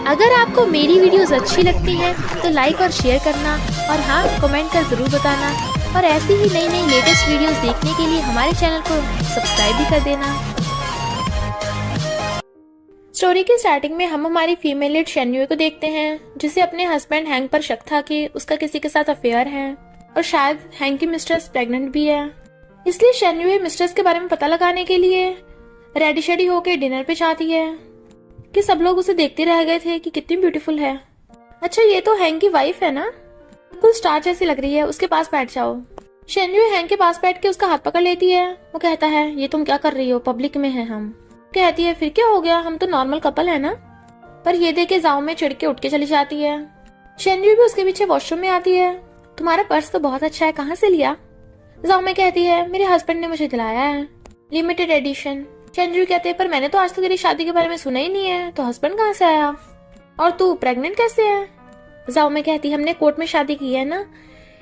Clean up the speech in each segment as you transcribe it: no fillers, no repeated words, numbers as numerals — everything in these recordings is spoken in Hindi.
अगर आपको मेरी वीडियोस अच्छी लगती हैं तो लाइक और शेयर करना और हाँ कमेंट कर जरूर बताना और ऐसी ही नई नई लेटेस्ट वीडियोस देखने के लिए हमारे चैनल को सब्सक्राइब भी कर देना। स्टोरी की स्टार्टिंग में हम हमारी फीमेल लीड शेन्युए को देखते हैं जिसे अपने हस्बैंड हैंक पर शक था कि उसका किसी के साथ अफेयर है और शायद हैंक की मिस्ट्रेस प्रेग्नेंट भी है। इसलिए शेन्युए मिस्ट्रेस के बारे में पता लगाने के लिए रेडी शेडी होकर डिनर पे जाती है कि सब लोग उसे देखते रह गए थे कि कितनी ब्यूटीफुल है। अच्छा ये तो हैंक की वाइफ है ना, बिल्कुल स्टार जैसी लग रही है, उसके पास बैठ जाओ। शेन्युए हैंक के पास बैठ के उसका हाथ पकड़ लेती है। वो कहता है ये तुम क्या कर रही हो, पब्लिक में है हम। कहती है फिर क्या हो गया, हम तो नॉर्मल कपल है ना। पर ये देख के जाओ में चिढ़ के उठ के चली जाती है। शेन्युए भी उसके पीछे वॉशरूम में आती है। तुम्हारा पर्स तो बहुत अच्छा है, कहाँ से लिया? जाओ में कहती है मेरे हस्बैंड ने मुझे दिलाया है, लिमिटेड एडिशन। शेन्युए कहते हैं पर मैंने तो आज तक तेरी शादी के बारे में सुना ही नहीं है, तो हस्बैंड कहाँ से आया और तू प्रेग्नेंट कैसे है? जाओ में कहती है हमने कोर्ट में शादी की है ना,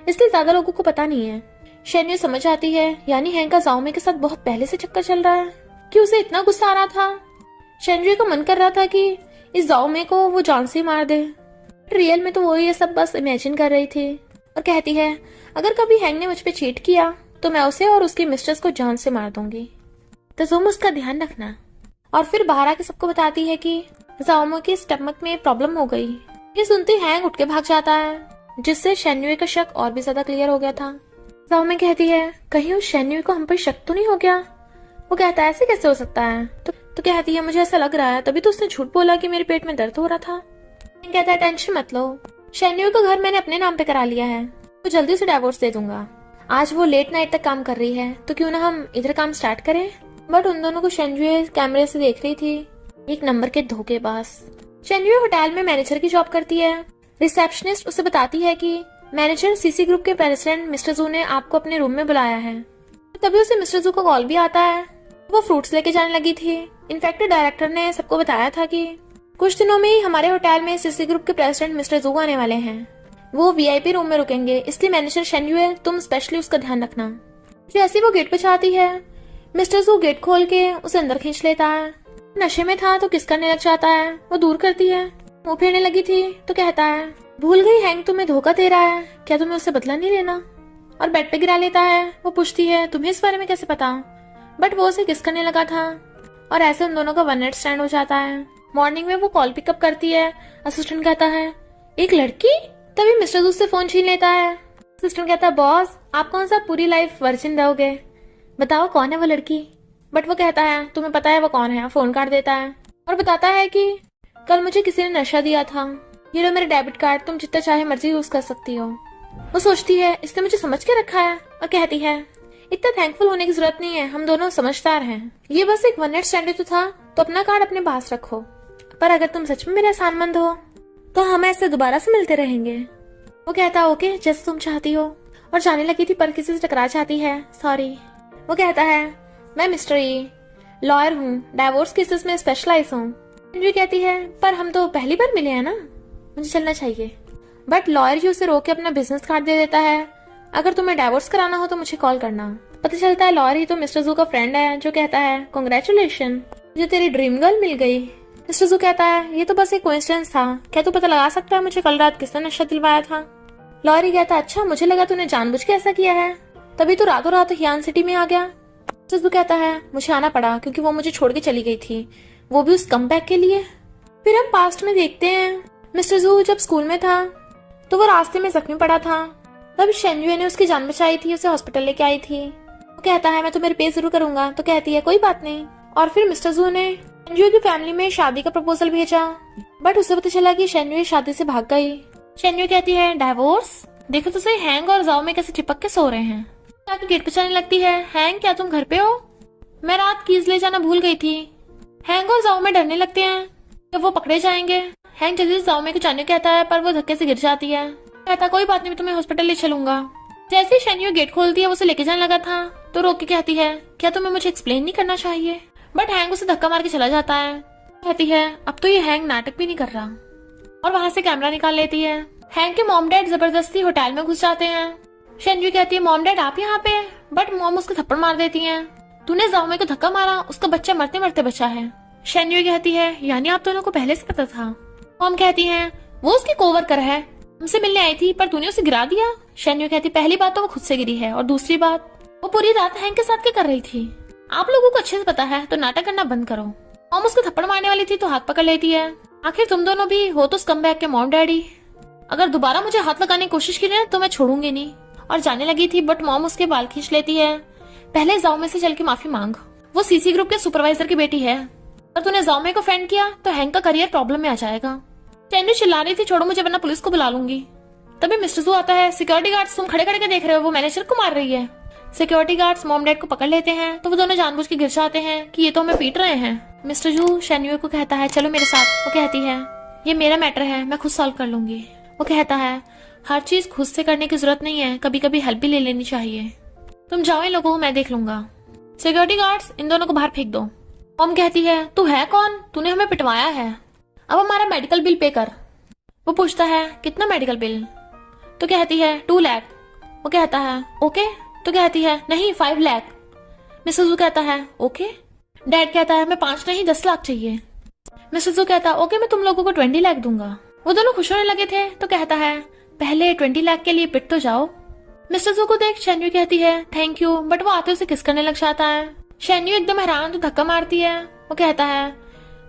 इसलिए ज्यादा लोगों को पता नहीं है। शेन्युए समझ आती है यानी हैंक का जाओ में के साथ बहुत पहले से चक्कर चल रहा है कि उसे इतना गुस्सा आ रहा था। शेन्युए का मन कर रहा था कि इस जाओ में को वो जान से मार दे। रियल में तो वो ये सब बस इमेजिन कर रही थी और कहती है अगर कभी हैंक ने मुझ पे चीट किया तो मैं उसे और उसकी मिस्ट्रेस को जान से मार दूंगी, तो तुम उसका ध्यान रखना। और फिर बाहर आके सबको बताती है कि जाओमो की स्टमक में प्रॉब्लम हो गई। ये सुनते हैंक उठ के भाग जाता है, जिससे शेन्युए का शक और भी ज्यादा क्लियर हो गया था। जाओमो कहती है कहीं उस शेन्युए को हम पर शक तो नहीं हो गया? वो कहता है ऐसे कैसे हो सकता है? तो कहती है मुझे ऐसा लग रहा है, तभी तो उसने झूठ बोला कि मेरे पेट में दर्द हो रहा था। कहता है टेंशन मत लो, शेन्युए का घर मैंने अपने नाम पे करा लिया है, तो जल्दी से डाइवोर्स दे दूंगा। आज वो लेट नाइट तक काम कर रही है, तो क्यों ना हम इधर काम स्टार्ट करें। बट उन दोनों को शेन्युए कैमरे से देख रही थी, एक नंबर के धोखेबाज। शेन्युए होटल में मैनेजर की जॉब करती है। रिसेप्शनिस्ट उसे बताती है कि मैनेजर सीसी ग्रुप के प्रेसिडेंट मिस्टर जू ने आपको अपने रूम में बुलाया है। तभी उसे मिस्टर जू का कॉल भी आता है। वो फ्रूट्स लेके जाने लगी थी। इनफैक्ट डायरेक्टर ने सबको बताया था कि कुछ दिनों में ही हमारे होटल में सीसी ग्रुप के प्रेसिडेंट मिस्टर जू आने वाले हैं, वो वीआईपी रूम में रुकेंगे, इसलिए मैनेजर शेन्युए तुम स्पेशली उसका ध्यान रखना। जैसे वो गेट पे जाती है, मिस्टर जू गेट खोल के उसे अंदर खींच लेता है। नशे में था तो किस करने लग जाता है। वो दूर करती है, मुंह फेरने लगी थी तो कहता है भूल गई हैंक तुम्हें धोखा दे रहा है, क्या तुम्हें उससे बदला नहीं लेना? और बेड पे गिरा लेता है। वो पूछती है तुम्हें इस बारे में कैसे पता? बट वो उसे किस करने लगा था और ऐसे उन दोनों का वन नाइट स्टैंड हो जाता है। मॉर्निंग में वो कॉल पिकअप करती है। असिस्टेंट कहता है एक लड़की? तभी मिस्टर जू से फोन छीन लेता है। असिस्टेंट कहता है बॉस आप कौन सा पूरी लाइफ वर्जिन रहोगे, बताओ कौन है वो लड़की? बट वो कहता है तुम्हें पता है वो कौन है। फोन काट देता है और बताता है कि कल मुझे किसी ने नशा दिया था, ये लो मेरा डेबिट कार्ड, तुम जितना चाहे मर्जी यूज कर सकती हो। वो सोचती है इसने मुझे समझ के रखा है और कहती है इतना थैंकफुल होने की जरूरत नहीं है, हम दोनों समझदार हैं, ये बस एक वन नाइट स्टैंड तो था, तो अपना कार्ड अपने पास रखो, पर अगर तुम सच में मेरे एहसानमंद हो तो हम ऐसे दोबारा से मिलते रहेंगे। वो कहता ओके जैसे तुम चाहती हो और जाने लगी थी पर किसी से टकरा जाती है, सॉरी। वो कहता है मैं मिस्टर ई लॉयर हूँ, डाइवोर्स केसेस में स्पेशलाइज हूँ। शेन्युए कहती है पर हम तो पहली बार मिले हैं ना, मुझे चलना चाहिए। बट लॉयर ही उसे रोक के अपना बिजनेस कार्ड दे देता है, अगर तुम्हें डाइवोर्स कराना हो तो मुझे कॉल करना। पता चलता है लॉयर ही तो मिस्टर जू का फ्रेंड है, जो कहता है कांग्रेचुलेशन मुझे तेरी ड्रीम गर्ल मिल गई। मिस्टर जू कहता है ये तो बस एक कोइंसिडेंस था, क्या तू पता लगा सकता है मुझे कल रात किसने नशा दिलवाया था? लॉयर ही कहता अच्छा मुझे लगा तूने जानबूझ के ऐसा किया है, तभी तो रातों रात हियान सिटी में आ गया। मिस्टर जू कहता है मुझे आना पड़ा क्योंकि वो मुझे छोड़ के चली गई थी, वो भी उस कमबैक के लिए। फिर हम पास्ट में देखते हैं मिस्टर जू जब स्कूल में था तो वो रास्ते में जख्मी पड़ा था, तब शेन्युए ने उसकी जान बचाई थी, उसे हॉस्पिटल लेके आई थी। वो कहता है मैं तुम्हें पे जरूर करूंगा, तो कहती है कोई बात नहीं। और फिर मिस्टर जू ने शेन्युए की फैमिली में शादी का प्रपोजल भेजा, बट उसे पता चला कि शेन्युए शादी से भाग गई। शेन्युए कहती है डाइवोर्स, देखो तो सही हैंक और जाओ में कैसे चिपक के सो रहे हैं। ताकि गेट पे जाने लगती है, हैंक क्या तुम घर पे हो? मैं रात कीज ले जाना भूल गई थी। हैंक और जाओ में डरने लगते हैं कि वो पकड़े जाएंगे। हैंक जल्दी से जाओ में को जाने कहता है पर वो धक्के से गिर जाती है। कहता कोई बात नहीं मैं तुम्हें हॉस्पिटल ले चलूंगा। जैसे शेन्युए गेट खोलती है वो उसे लेके जाने लगा था तो रोक के कहती है क्या तुम्हें मुझे एक्सप्लेन नहीं करना चाहिए? बट हैंक उसे धक्का मार के चला जाता है। कहती है अब तो ये हैंक नाटक भी नहीं कर रहा और वहां से कैमरा निकाल लेती है। हैंक के मॉम डैड जबरदस्ती होटल में घुस जाते हैं। शेन्युए कहती है मॉम डैड आप यहाँ पे? बट मॉम उसको थप्पड़ मार देती है, तूने जाओमे को धक्का मारा, उसका बच्चा मरते मरते बचा है। शेन्युए कहती है यानी आप दोनों को पहले से पता था? मॉम कहती हैं वो उसकी कोवर्कर है, हमसे मिलने आई थी पर तूने उसे गिरा दिया। शैन्यू कहती पहली बात तो वो खुद से गिरी है और दूसरी बात वो पूरी रात हैंक के साथ क्या कर रही थी। आप लोगों को अच्छे से पता है तो नाटक करना बंद करो। मॉम उसको थप्पड़ मारने वाली थी तो हाथ पकड़ लेती है। आखिर तुम दोनों भी हो तो स्कमबैग के मॉम डैडी। अगर दोबारा मुझे हाथ लगाने की कोशिश की ना तो मैं छोड़ूंगी नहीं। और जाने लगी थी बट मॉम उसके बाल खींच लेती है। पहले जाओमे से चल के माफी मांग, वो सीसी ग्रुप के सुपरवाइजर की बेटी है। अगर तूने जाओमे को फ्रेंड किया तो हैंक का करियर प्रॉब्लम में आ जाएगा। चैंडू चिल्ला रही थी छोड़ो मुझे वरना पुलिस को बुला लूंगी। तभी मिस्टर जू आता है। सिक्योरिटी गार्ड्स तुम खड़े खड़े के देख रहे हो, वो मैनेजर को मार रही है। सिक्योरिटी गार्ड्स मॉम डैड को पकड़ लेते हैं तो वो दोनों जानबूझ के गिर जाते हैं कि ये तो हमें पीट रहे हैं। मिस्टर जू शैन्यू को कहता है चलो मेरे साथ। वो कहती है ये मेरा मैटर है, मैं खुद सॉल्व कर लूंगी। वो कहता है हर चीज खुद से करने की जरूरत नहीं है, कभी कभी हेल्प भी ले लेनी चाहिए। तुम जाओ इन लोगों को मैं देख लूंगा। सिक्योरिटी गार्ड्स इन दोनों को बाहर फेंक दो। मॉम कहती है तू है कौन, तूने हमें पिटवाया है, अब हमारा मेडिकल बिल पे कर। वो पूछता है कितना मेडिकल बिल। तो कहती है 2 लाख। वो कहता है ओके। तो कहती है नहीं 5 लाख। मिस्टर जू कहता है ओके। डैड कहता है मैं 5 नहीं 10 लाख चाहिए। मिस्टर जू कहता है ओके मैं तुम लोगों को 20 लाख दूंगा। वो दोनों खुश होने लगे थे तो कहता है पहले 20 लाख के लिए पिट तो जाओ। मिस्टर जू को देख शैन्यू कहती है थैंक यू, बट वो आते उसे किस करने लग जाता है। शैन्यू एकदम हैरान तो धक्का मारती है। वो कहता है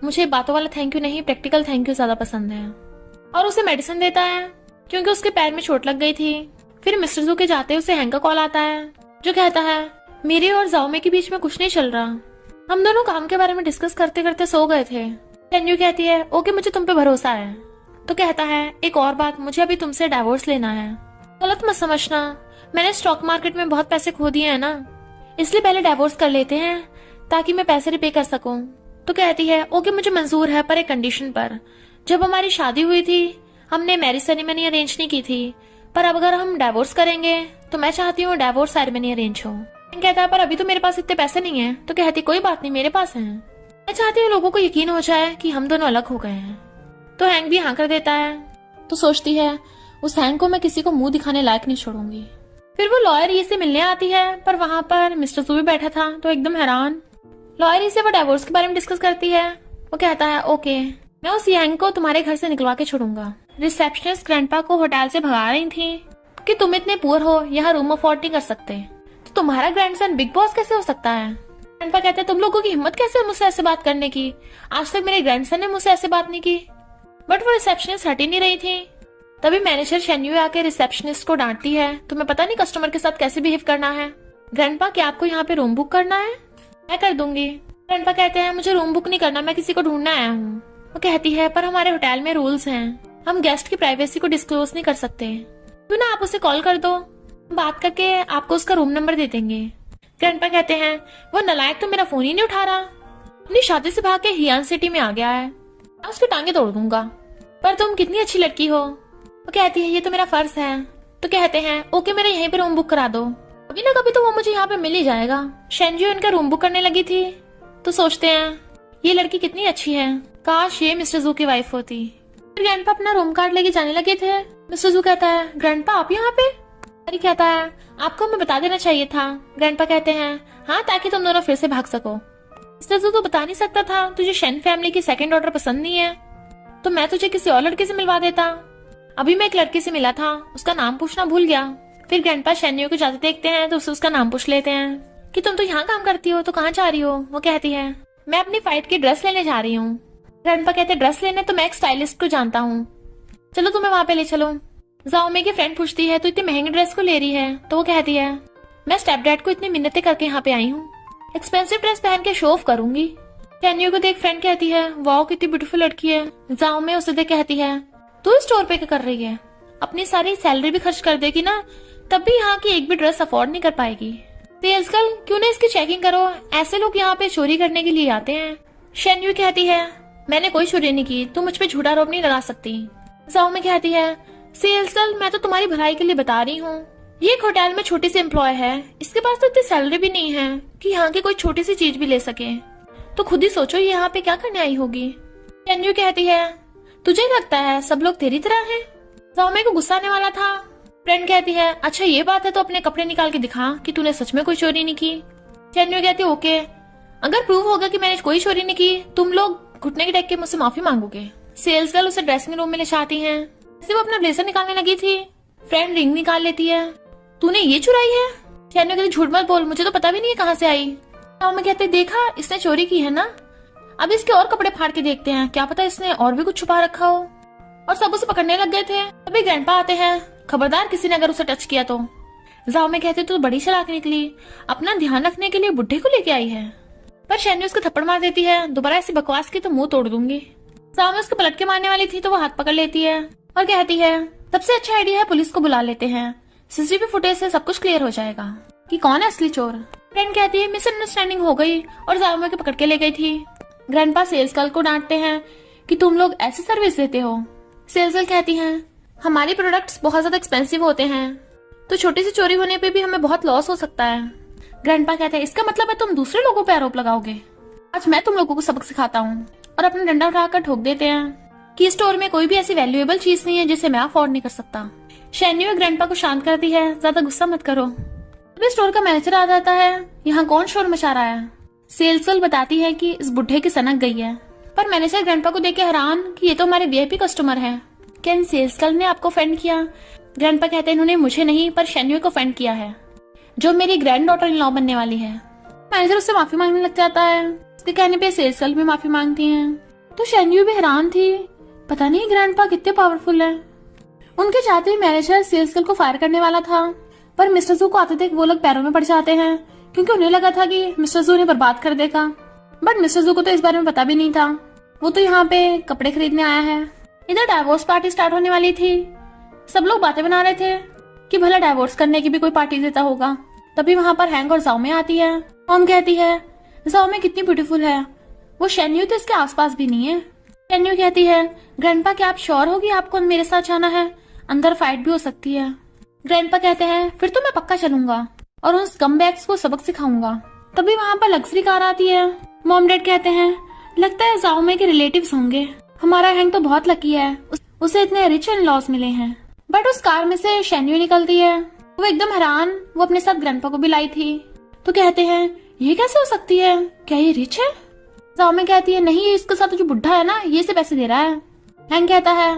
मुझे बातों वाला थैंक यू नहीं प्रैक्टिकल थैंक यू ज्यादा पसंद है, और उसे मेडिसिन देता है क्योंकि उसके पैर में चोट लग गई थी। फिर मिस्टर जू के जाते उसे हैंक का कॉल आता है जो कहता है मेरे और जाओमे के बीच में कुछ नहीं चल रहा, हम दोनों काम के बारे में डिस्कस करते करते सो गए थे। शैन्यू कहती है ओके मुझे तुम पे भरोसा है। तो कहता है एक और बात, मुझे अभी तुमसे डाइवोर्स लेना है। गलत मत समझना, मैंने स्टॉक मार्केट में बहुत पैसे खो दिए हैं ना, इसलिए पहले डाइवोर्स कर लेते हैं ताकि मैं पैसे रिपे कर सकूं। तो कहती है ओके मुझे मंजूर है पर एक कंडीशन पर। जब हमारी शादी हुई थी हमने मैरिज सेरेमनी अरेंज नहीं की थी, पर अब अगर हम डाइवोर्स करेंगे तो मैं चाहती हूँ डाइवोर्स सेरेमनी अरेंज हो। कहता है पर अभी तो मेरे पास इतने पैसे नहीं है। तो कहती कोई बात नहीं मेरे पास है, मैं चाहती हूँ लोगों को यकीन हो जाए कि हम दोनों अलग हो गए हैं। तो हैंक भी हाँ कर देता है। तो सोचती है उस हैंक को मैं किसी को मुंह दिखाने लायक नहीं छोड़ूंगी। फिर वो लॉयर ये से मिलने आती है पर वहां पर मिस्टर जू भी बैठा था तो एकदम हैरान। लॉयर इसे वो डाइवोर्स के बारे में डिस्कस करती है। वो कहता है ओके मैं उस हैंक को तुम्हारे घर से निकलवा के छोड़ूंगा। रिसेप्शनिस्ट ग्रैंडपा को होटल से भगा रही थी कि तुम इतने पुअर हो, यहाँ रूम अफोर्ड नहीं कर सकते, तो तुम्हारा ग्रैंडसन बिग बॉस कैसे हो सकता है। ग्रैंडपा कहते हैं तुम लोगों की हिम्मत कैसे है मुझसे ऐसे बात करने की, आज तक मेरे ग्रैंडसन ने मुझसे ऐसे बात नहीं की। बट वो रिसेप्शनिस्ट हट ही नहीं रही थी। तभी मैनेजर शैन्यू आके रिसेप्शनिस्ट को डांटती है तुम्हें पता नहीं कस्टमर के साथ कैसे बिहेव करना है। ग्रैंडपा क्या आपको यहाँ पे रूम बुक करना है, मैं कर दूंगी। ग्रैंडपा कहते हैं मुझे रूम बुक नहीं करना, मैं किसी को ढूंढने आया हूँ। वो कहती है पर हमारे होटल में रूल्स हैं, हम गेस्ट की प्राइवेसी को डिस्क्लोज नहीं कर सकते, क्यों ना आप उसे कॉल कर दो, बात करके आपको उसका रूम नंबर दे देंगे। ग्रैंडपा कहते हैं वो नालायक तो मेरा फोन ही नहीं उठा रहा, अपनी शादी से भाग के हियान सिटी में आ गया है, मैं उसकी टांगे तोड़ दूंगा, पर तुम कितनी अच्छी लड़की हो। वो कहती है ये तो मेरा फर्ज है। तो कहते हैं ओके मेरा यहीं पे रूम बुक करा दो, कभी ना कभी तो वो मुझे यहाँ पे मिल ही जाएगा। शैनजू इनका रूम बुक करने लगी थी तो सोचते हैं ये लड़की कितनी अच्छी है, काश ये मिस्टर जू की वाइफ होती। फिर ग्रैंडपा अपना रूम कार्ड लेके जाने लगे थे। मिस्टर जू कहता है ग्रैंडपा आप यहाँ पे। अरे कहता है आपको हमें बता देना चाहिए था। ग्रैंडपा कहते हैं हाँ ताकि तुम दोनों फिर से भाग सको। मिस्टर जू तो बता नहीं सकता था तुझे शेन फैमिली की सेकंड डॉटर पसंद नहीं है तो मैं तुझे किसी और लड़के से मिलवा देता। अभी मैं एक लड़के से मिला था, उसका नाम पूछना भूल गया। फिर ग्रैंडपा शैन्यू को जाते देखते हैं तो उसका नाम पूछ लेते हैं कि तुम तो यहाँ काम करती हो तो कहाँ जा रही हो। वो कहती है मैं अपनी फाइट की ड्रेस लेने जा रही हूँ। ग्रैंडपा कहते हैं ड्रेस लेने, तो मैं एक स्टाइलिस्ट को जानता हूँ, चलो तुम्हें वहां पे ले चलो। जाओमे की फ्रेंड पूछती है तो इतनी महंगी ड्रेस को ले रही है। तो वो कहती है मैं स्टेप डैड को इतनी मिन्नतें करके यहाँ पे आई हूँ, एक्सपेंसिव ड्रेस पहन के शो ऑफ करूंगी। शैन्यू को देख फ्रेंड कहती है वाओ कितनी ब्यूटीफुल लड़की है। जाओमे उसे देख कहती है तू इस स्टोर पे क्या कर रही है, अपनी सारी सैलरी भी खर्च कर देगी ना तब भी यहाँ की एक भी ड्रेस अफोर्ड नहीं कर पाएगी। सेल्स गर्ल क्यों ना इसकी चेकिंग करो, ऐसे लोग यहाँ पे चोरी करने के लिए आते हैं। शैन्यू कहती है मैंने कोई चोरी नहीं की, तू मुझ पे झूठा आरोप नहीं लगा सकती। जाओमे कहती है सेल्स गर्ल मैं तो तुम्हारी भलाई के लिए बता रही हूँ, ये एक होटल में छोटी सी एम्प्लॉय है, इसके पास तो इतनी सैलरी भी नहीं है कि यहाँ की कोई छोटी सी चीज भी ले सके, तो खुद ही सोचो ये यहाँ पे क्या करने आई होगी। शैन्यू कहती है तुझे लगता है सब लोग तेरी तरह हैं। जाओमे को गुस्सा आने वाला था। फ्रेंड कहती है अच्छा ये बात है तो अपने कपड़े निकाल के दिखा कि तूने सच में कोई चोरी नहीं की। शैन्यू कहती ओके अगर प्रूव होगा कि मैंने कोई चोरी नहीं की तुम लोग घुटने के टेक के मुझसे माफी मांगोगे। सेल्स गर्ल उसे ड्रेसिंग रूम में ले जाती है। जैसे वो अपना ब्लेजर निकालने लगी थी, फ्रेंड रिंग निकाल लेती है। तूने ये चुराई है? शैन्यू कहती झूठ मत बोल, मुझे तो पता भी नहीं है कहाँ से आई। मैं कहते देखा इसने चोरी की है ना, अब इसके और कपड़े फाड़ के देखते हैं, क्या पता इसने और भी कुछ छुपा रखा हो। और सब उसे पकड़ने लग गए थे। अभी ग्रैंडपा आते हैं, खबरदार किसी ने अगर उसे टच किया तो। जाओ में कहते तो बड़ी चालाक निकली, अपना ध्यान रखने के लिए बुढ़े को लेके आई है। पर शैन्यू उसको थप्पड़ मार देती है, दोबारा ऐसी बकवास की तो मुंह तोड़ दूंगी। जाओ में उसको पलट के मारने वाली थी तो वो हाथ पकड़ लेती है और कहती है सबसे अच्छा आइडिया है पुलिस को बुला लेते हैं, सीसीटीवी फुटेज से सब कुछ क्लियर हो जाएगा कि कौन है असली चोर। फ्रेंड कहती है मिसअंडरस्टैंडिंग हो गई और जाओ में पकड़ के ले गई थी। ग्रैंडपा सेल्स गर्ल को डांटते हैं कि तुम लोग ऐसी सर्विस देते हो। सेल्स गर्ल कहती हैं हमारे प्रोडक्ट्स बहुत ज्यादा एक्सपेंसिव होते हैं, तो छोटी सी चोरी होने पे भी हमें बहुत लॉस हो सकता है। ग्रैंडपा कहते हैं इसका मतलब है तुम दूसरे लोगों पे आरोप लगाओगे, आज मैं तुम लोगों को सबक सिखाता हूँ। और अपना डंडा उठाकर ठोक देते हैं कि स्टोर में कोई भी ऐसी वैल्यूएबल चीज नहीं है जिसे मैं अफोर्ड नहीं कर सकता। शैन्यू ग्रैंडपा को शांत करती है, ज्यादा गुस्सा मत करो। अभी स्टोर का मैनेजर आ जाता है, यहाँ कौन शोर मचा रहा है। सेल्स गर्ल बताती है कि इस बुढ़े की सनक गई है, पर मैनेजर ग्रैंडपा को देख के हैरान कि ये तो हमारे वीआईपी कस्टमर है, क्या इन सेल्स गर्ल ने आपको ऑफेंड किया। ग्रैंडपा कहते हैं इन्होंने मुझे नहीं पर शैन्यू को ऑफेंड किया है, जो मेरी ग्रैंड डॉटर इन लॉ बनने वाली है। मैनेजर उससे माफी मांगने लग जाता है, उसके कहने पे सेल्स गर्ल भी माफी मांगती है। तो शैन्यू भी हैरान थी, पता नहीं ग्रैंडपा कितने पावरफुल है। उनके चाहते हुए मैनेजर सेल्स गर्ल को फायर करने वाला था, पर मिस्टर जू को आते देख वो लोग पैरों में पड़ जाते हैं, क्योंकि उन्हें लगा था कि मिस्टर जू ने बर्बाद कर देगा। बट मिस्टर जू को तो इस बारे में पता भी नहीं था, वो तो यहाँ पे कपड़े खरीदने आया है। इधर डाइवोर्स पार्टी स्टार्ट होने वाली थी, सब लोग बातें बना रहे थे कि भला डाइवोर्स करने की भी कोई पार्टी देता होगा। तभी वहाँ पर हैंक और जाओ में आती है। मॉम कहती है जाओ में कितनी ब्यूटीफुल है, वो शैन्यू तो इसके आसपास भी नहीं है। शैन्यू कहती है ग्रैंडपा क्या आप श्योर होगी आपको मेरे साथ जाना है, अंदर फाइट भी हो सकती है। ग्रैंडपा कहते हैं फिर तो मैं पक्का चलूंगा और उन स्कमबैग्स को सबक सिखाऊंगा। तभी वहाँ पर लग्जरी कार आती है। मॉम डैड कहते हैं लगता है जाओ में के रिलेटिव्स होंगे, हमारा हैंक तो बहुत लकी है, उसे इतने रिच इन लॉस मिले हैं। बट उस कार में से शैन्यू निकलती है, वो एकदम हैरान, वो अपने साथ ग्रैंडपा को भी लाई थी। तो कहते हैं ये कैसे हो सकती है, क्या ये रिच है। जाओ में कहती है नहीं, ये इसके साथ जो बुढ़ा है ना ये इसे पैसे दे रहा है। हैंक कहता है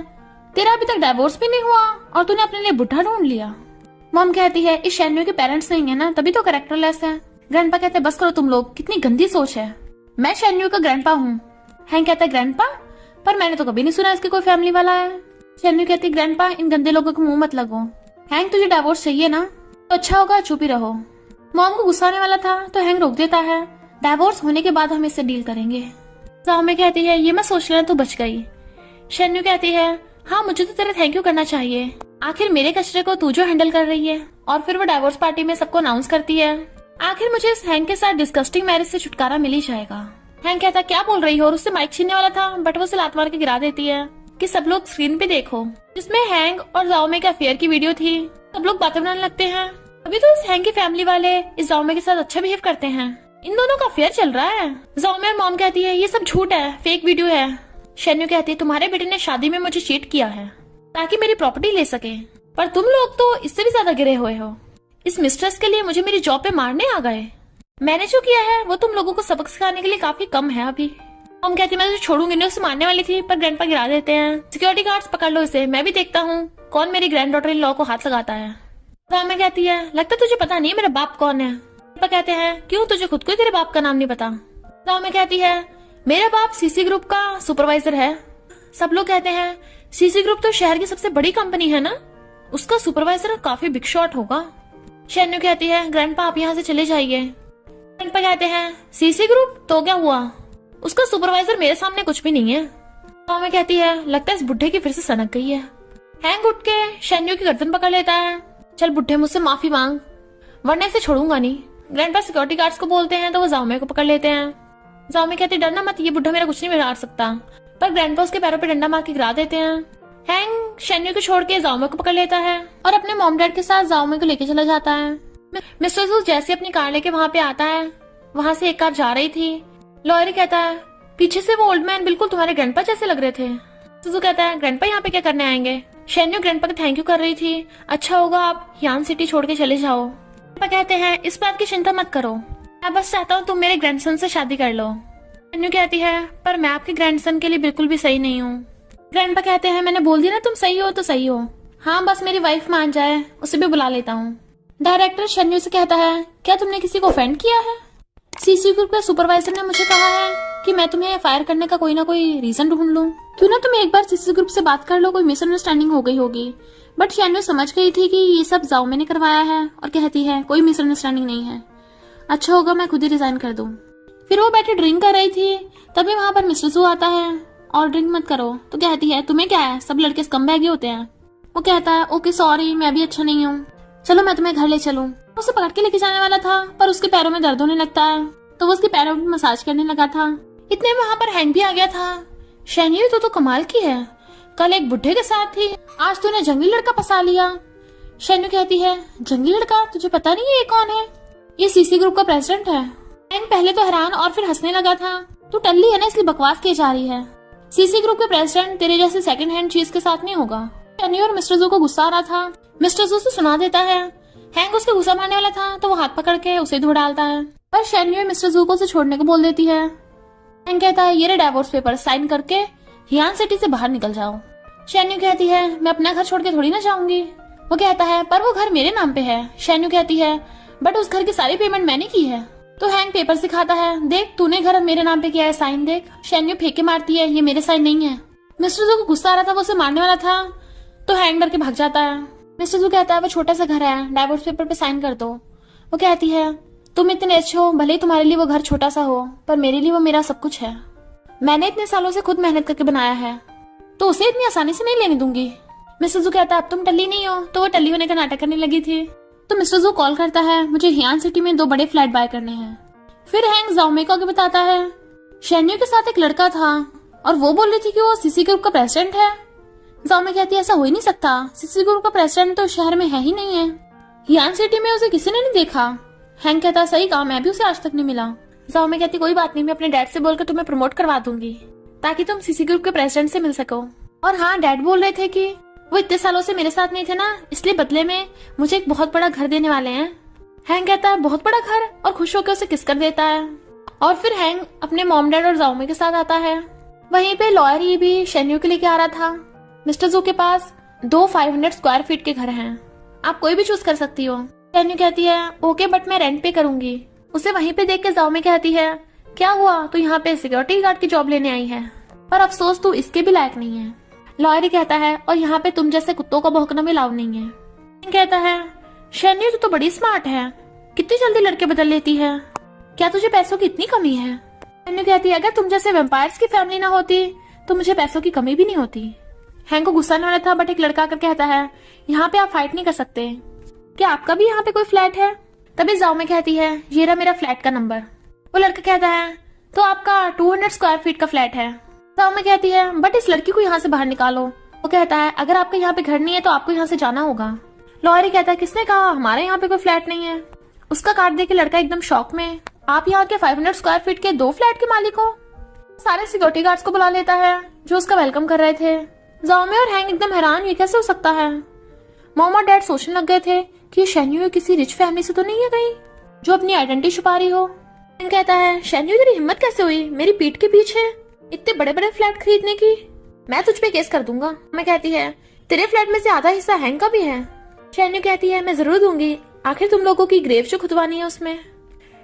तेरा अभी तक डाइवोर्स भी नहीं हुआ और तूने अपने लिए बुढ़ा ढूंढ लिया। मॉम कहती है इस शैन्यू के पेरेंट्स नहीं है ना, तभी तो कैरेक्टरलेस है। ग्रैंडपा कहते हैं बस करो तुम लोग, कितनी गंदी सोच है, मैं शैन्यू का ग्रैंडपा हूँ। हैंक कहता है ग्रैंडपा, पर मैंने तो कभी नहीं सुना इसके कोई फैमिली वाला है। शैन्यू कहती है ग्रैंडपा इन गंदे लोगों को मुंह मत लगो, हैंक तुझे डाइवोर्स चाहिए ना तो अच्छा होगा चुप ही रहो। मॉम को गुस्सा आने वाला था तो हैंक रोक देता है, डाइवोर्स होने के बाद हम इससे डील करेंगे। जाओ में कहती है ये मैं सोच लेना तू बच गई। शैन्यू कहती है हाँ मुझे तो तेरा थैंक यू करना चाहिए, आखिर मेरे कचरे को तू जो हैंडल कर रही है। और फिर वो डाइवोर्स पार्टी में सबको अनाउंस करती है आखिर मुझे इस हैंक के साथ डिस्गस्टिंग मैरिज से छुटकारा मिल ही जाएगा। हैंक कहता क्या बोल रही हो और उससे माइक छीनने वाला था, बट वो उसे लात मार के गिरा देती है कि सब लोग स्क्रीन पे देखो, जिसमें हैंक और जाओ में के अफेयर की वीडियो थी। सब लोग बातें बनाने लगते हैं। अभी तो इस हैंक की फैमिली वाले इस जाओ में के साथ अच्छा बिहेव करते हैं, इन दोनों का अफेयर चल रहा है। जाओ में और मॉम कहती है ये सब झूठ है, फेक वीडियो है। शैन्यू कहती है तुम्हारे बेटे ने शादी में मुझे चीट किया है ताकि मेरी प्रॉपर्टी ले सके, पर तुम लोग तो इससे भी ज्यादा गिरे हुए हो, इस मिस्ट्रेस के लिए मुझे मेरी जॉब पे मारने आ गए। मैंने जो किया है वो तुम लोगों को सबक सिखाने के लिए काफी कम है। अभी हम कहती है मैं तुझे छोड़ूंगी नहीं, उसे मारने वाली थी पर ग्रैंडपा गिरा देते हैं। सिक्योरिटी गार्ड्स पकड़ लो इसे, मैं भी देखता हूँ कौन मेरी ग्रैंड डॉटर इन लॉ को हाथ लगाता है। मैं कहती है लगता तुझे पता नहीं मेरा बाप कौन है। ग्रैंडपा कहते हैं क्यों तुझे खुद को तेरे बाप का नाम नहीं पता। मैं कहती है मेरा बाप सीसी ग्रुप का सुपरवाइजर है। सब लोग कहते हैं सीसी ग्रुप तो शहर की सबसे बड़ी कंपनी है ना, उसका सुपरवाइजर काफी बिग शॉट होगा। शैन्यू कहती है ग्रैंडपा आप यहाँ से चले जाइए। ग्रैंडपा कहते हैं सीसी ग्रुप तो क्या हुआ, उसका सुपरवाइजर मेरे सामने कुछ भी नहीं है। मैं कहती है लगता है इस बुढ़े की फिर से सनक गई है। हैंक उठ के शैन्यू की गर्दन पकड़ लेता है, चल बुढ़े मुझसे माफी मांग वरना इसे छोड़ूंगा नहीं। ग्रैंडपा सिक्योरिटी गार्ड्स को बोलते हैं तो वो जाओमे को पकड़ लेते हैं। जाओमे कहती डरना मत, ये बुढ़ा मेरा कुछ नहीं बिगाड़ सकता, पर ग्रैंडपा उसके पैरों पे डंडा मार के गिरा देते हैं। हैंक शैन्यू को छोड़ के जाओमे को पकड़ लेता है और अपने मॉम डैड के साथ जाओमे को लेके चला जाता है। मिस्टर जू जैसे अपनी कार लेके वहाँ पे आता है, वहाँ से एक कार जा रही थी। लॉयर कहता है पीछे से वो ओल्ड मैन बिल्कुल तुम्हारे ग्रैंडपा जैसे लग रहे थे। जू कहता है ग्रैंडपा यहाँ पे क्या करने आएंगे। शैन्यू ग्रैंडपा को थैंक यू कर रही थी, अच्छा होगा आप यान सिटी छोड़ के चले जाओ। ग्रैंडपा कहते हैं इस बात की चिंता मत करो, मैं बस चाहता हूँ तुम मेरे ग्रैंडसन से शादी कर लो। शैन्यू कहती है पर मैं आपके ग्रैंडसन के लिए बिल्कुल भी सही नहीं हूँ। ग्रैंडपा कहते हैं मैंने बोल दिया ना तुम सही हो तो सही हो। हाँ बस मेरी वाइफ मान जाए, उसे भी बुला लेता हूँ। डायरेक्टर शन्यू से कहता है क्या तुमने किसी को ऑफेंड किया है? सीसी ग्रुप के सुपरवाइजर ने मुझे कहा है कि मैं तुम्हें फायर करने का कोई ना कोई रीजन ढूंढ लूं। क्यों ना तुम एक बार सीसी ग्रुप से बात कर लो, कोई मिसअंडरस्टैंडिंग हो गई होगी। बट शन्यू समझ गई थी कि ये सब जाओ मैंने करवाया है और कहती है कोई मिसअंडरस्टैंडिंग नहीं है, अच्छा होगा मैं खुद ही रिजाइन कर दूं। फिर वो बैठी ड्रिंक कर रही थी, तभी वहां पर मिस्टर जू आता है और ड्रिंक मत करो तो कहती है तुम्हें क्या है, सब लड़के स्कमबैग होते हैं। वो कहता है ओके सॉरी मैं भी अच्छा नहीं हूँ, चलो मैं तुम्हें घर ले चलूं। उसे पकड़ के लेके जाने वाला था पर उसके पैरों में दर्द होने लगता है तो वो उसके पैरों में मसाज करने लगा था। इतने में वहां पर हैंक भी आ गया था। शैन्यू तो कमाल की है, कल एक बुढ़े के साथ थी, आज तूने जंगली लड़का फंसा लिया। शैन्यू कहती है जंगली लड़का, तुझे पता नहीं ये कौन है? ये सीसी ग्रुप का प्रेसिडेंट है। हैंक पहले तो हैरान और फिर हंसने लगा था। तू टल्ली है ना इसलिए बकवास की जा रही है। सीसी ग्रुप के प्रेसिडेंट तेरे जैसे सेकंड हैंड चीज के साथ नहीं होगा। शैन्यू और मिस्टर जू को गुस्सा आ रहा था। मिस्टर जू से सुना देता है। हैंक उसके गुस्सा मारने वाला था तो वो हाथ पकड़ के उसे धो डालता है पर शैन्यू मिस्टर जू को उसे छोड़ने को बोल देती है। हैंक कहता है ये रे डाइवोर्स पेपर, साइन करके हियान सिटी से बाहर निकल जाओ। शैन्यू कहती है मैं अपना घर छोड़ के थोड़ी ना जाऊंगी। वो कहता है पर वो घर मेरे नाम पे है। शैन्यू कहती है बट उस घर की सारी पेमेंट मैंने की है। तो हैंक पेपर दिखाता है, देख तूने घर मेरे नाम पे किया है, साइन देख। शैन्यू फेंक के मारती है ये मेरे साइन नहीं है। मिस्टर जू को गुस्सा आ रहा था, वो उसे मारने वाला था तो हैंक डर के भाग जाता है। मिस्टर जू कहता है वो छोटा सा घर है, डाइवोर्स पेपर पे साइन कर दो। वो कहती है तुम इतने अच्छे हो, भले ही तुम्हारे लिए वो घर छोटा सा हो पर मेरे लिए वो मेरा सब कुछ है। मैंने इतने सालों से खुद मेहनत करके बनाया है तो उसे इतनी आसानी से नहीं लेने दूंगी। मिस्टर जू कहता है अब तुम टल्ली नहीं हो, तो वो टल्ली होने का नाटक करने लगी थी। तो मिस्टर जू कॉल करता है मुझे हियान सिटी में 2 बड़े फ्लैट बाय करने हैं। फिर हैंक जाओमे को आगे बताता है शैन्यू के साथ एक लड़का था और वो बोल रही थी कि वो सीसी ग्रुप का प्रेसिडेंट है। जाओमे कहती है ऐसा हो ही नहीं सकता, सीसी ग्रुप का प्रेसिडेंट तो शहर में है ही नहीं है, हियान सिटी में उसे किसी ने नहीं देखा। हैंक कहता है सही कहा, मैं भी उसे आज तक नहीं मिला। जाओमे कहती कोई बात नहीं, मैं अपने डैड से बोलकर तुम्हें प्रमोट करवा दूंगी ताकि तुम सीसी ग्रुप के प्रेसिडेंट से मिल सको। और हाँ डैड बोल रहे थे कि वो इतने सालों से मेरे साथ नहीं थे ना, इसलिए बदले में मुझे एक बहुत बड़ा घर देने वाले हैं। हैंक कहता है बहुत बड़ा घर और खुश होकर उसे किस कर देता है। और फिर हैंक अपने मॉम डैड और जाओमे के साथ आता है। वहीं पे लॉयर ये भी शैन्यू के लेके आ रहा था। मिस्टर जू के पास 2 500 स्क्वायर फीट के घर हैं, आप कोई भी चूज कर सकती हो। शैन्यू कहती है ओके बट मैं रेंट पे करूंगी। उसे वहीं पे देख के जाओमे कहती है क्या हुआ, तू यहाँ पे सिक्योरिटी गार्ड की जॉब लेने आई है, पर अफसोस तू इसके भी लायक नहीं है। लॉयर कहता है और यहाँ पे तुम जैसे कुत्तों का भौंकना भी अलाउ नहीं है। कहता है शैन्यू तू तो बड़ी स्मार्ट है, कितनी जल्दी लड़के बदल लेती है, क्या तुझे पैसों की इतनी कमी है? शैन्यू कहती है अगर तुम जैसे वेम्पायर्स की फैमिली ना होती तो मुझे पैसों की कमी भी नहीं होती। हैंक को गुस्सा नहीं था बट एक लड़का आकर कहता है यहाँ पे आप फाइट नहीं कर सकते, क्या आपका भी यहाँ पे कोई फ्लैट है? तभी जाओमे कहती है ये रहा मेरा फ्लैट का नंबर। वो लड़का कहता है तो आपका 200 स्क्वायर फीट का फ्लैट है। जाओमे कहती है बट इस लड़की को यहाँ से बाहर निकालो। वो कहता है अगर आपका यहाँ पे घर नहीं है तो आपको यहाँ से जाना होगा। लॉयर कहता है किसने कहा हमारे यहाँ पे कोई फ्लैट नहीं है? उसका कार्ड देख के लड़का एकदम शॉक में, आप यहाँ के 500 स्क्वायर फीट के 2 फ्लैट के मालिक हो? सारे सिक्योरिटी गार्ड्स को बुला लेता है जो उसका वेलकम कर रहे थे। जाओमे और हैंक एकदम हैरान, ये कैसे हो सकता है? मॉम और डैड सोचने लग गए थे कि शैन्यू किसी रिच फैमिली से तो नहीं है कहीं जो अपनी आइडेंटिटी छुपा रही हो। हैंक कहता है शैन्यू तेरी हिम्मत कैसे हुई मेरी पीठ के पीछे इतने बड़े बड़े फ्लैट खरीदने की, मैं तुझ पे केस कर दूंगा। मैं कहती है तेरे फ्लैट में से आधा हिस्सा हैंक का भी है। शैन्यू कहती है मैं जरूर दूंगी, आखिर तुम लोगों की ग्रेव जो खुदवानी है उसमें।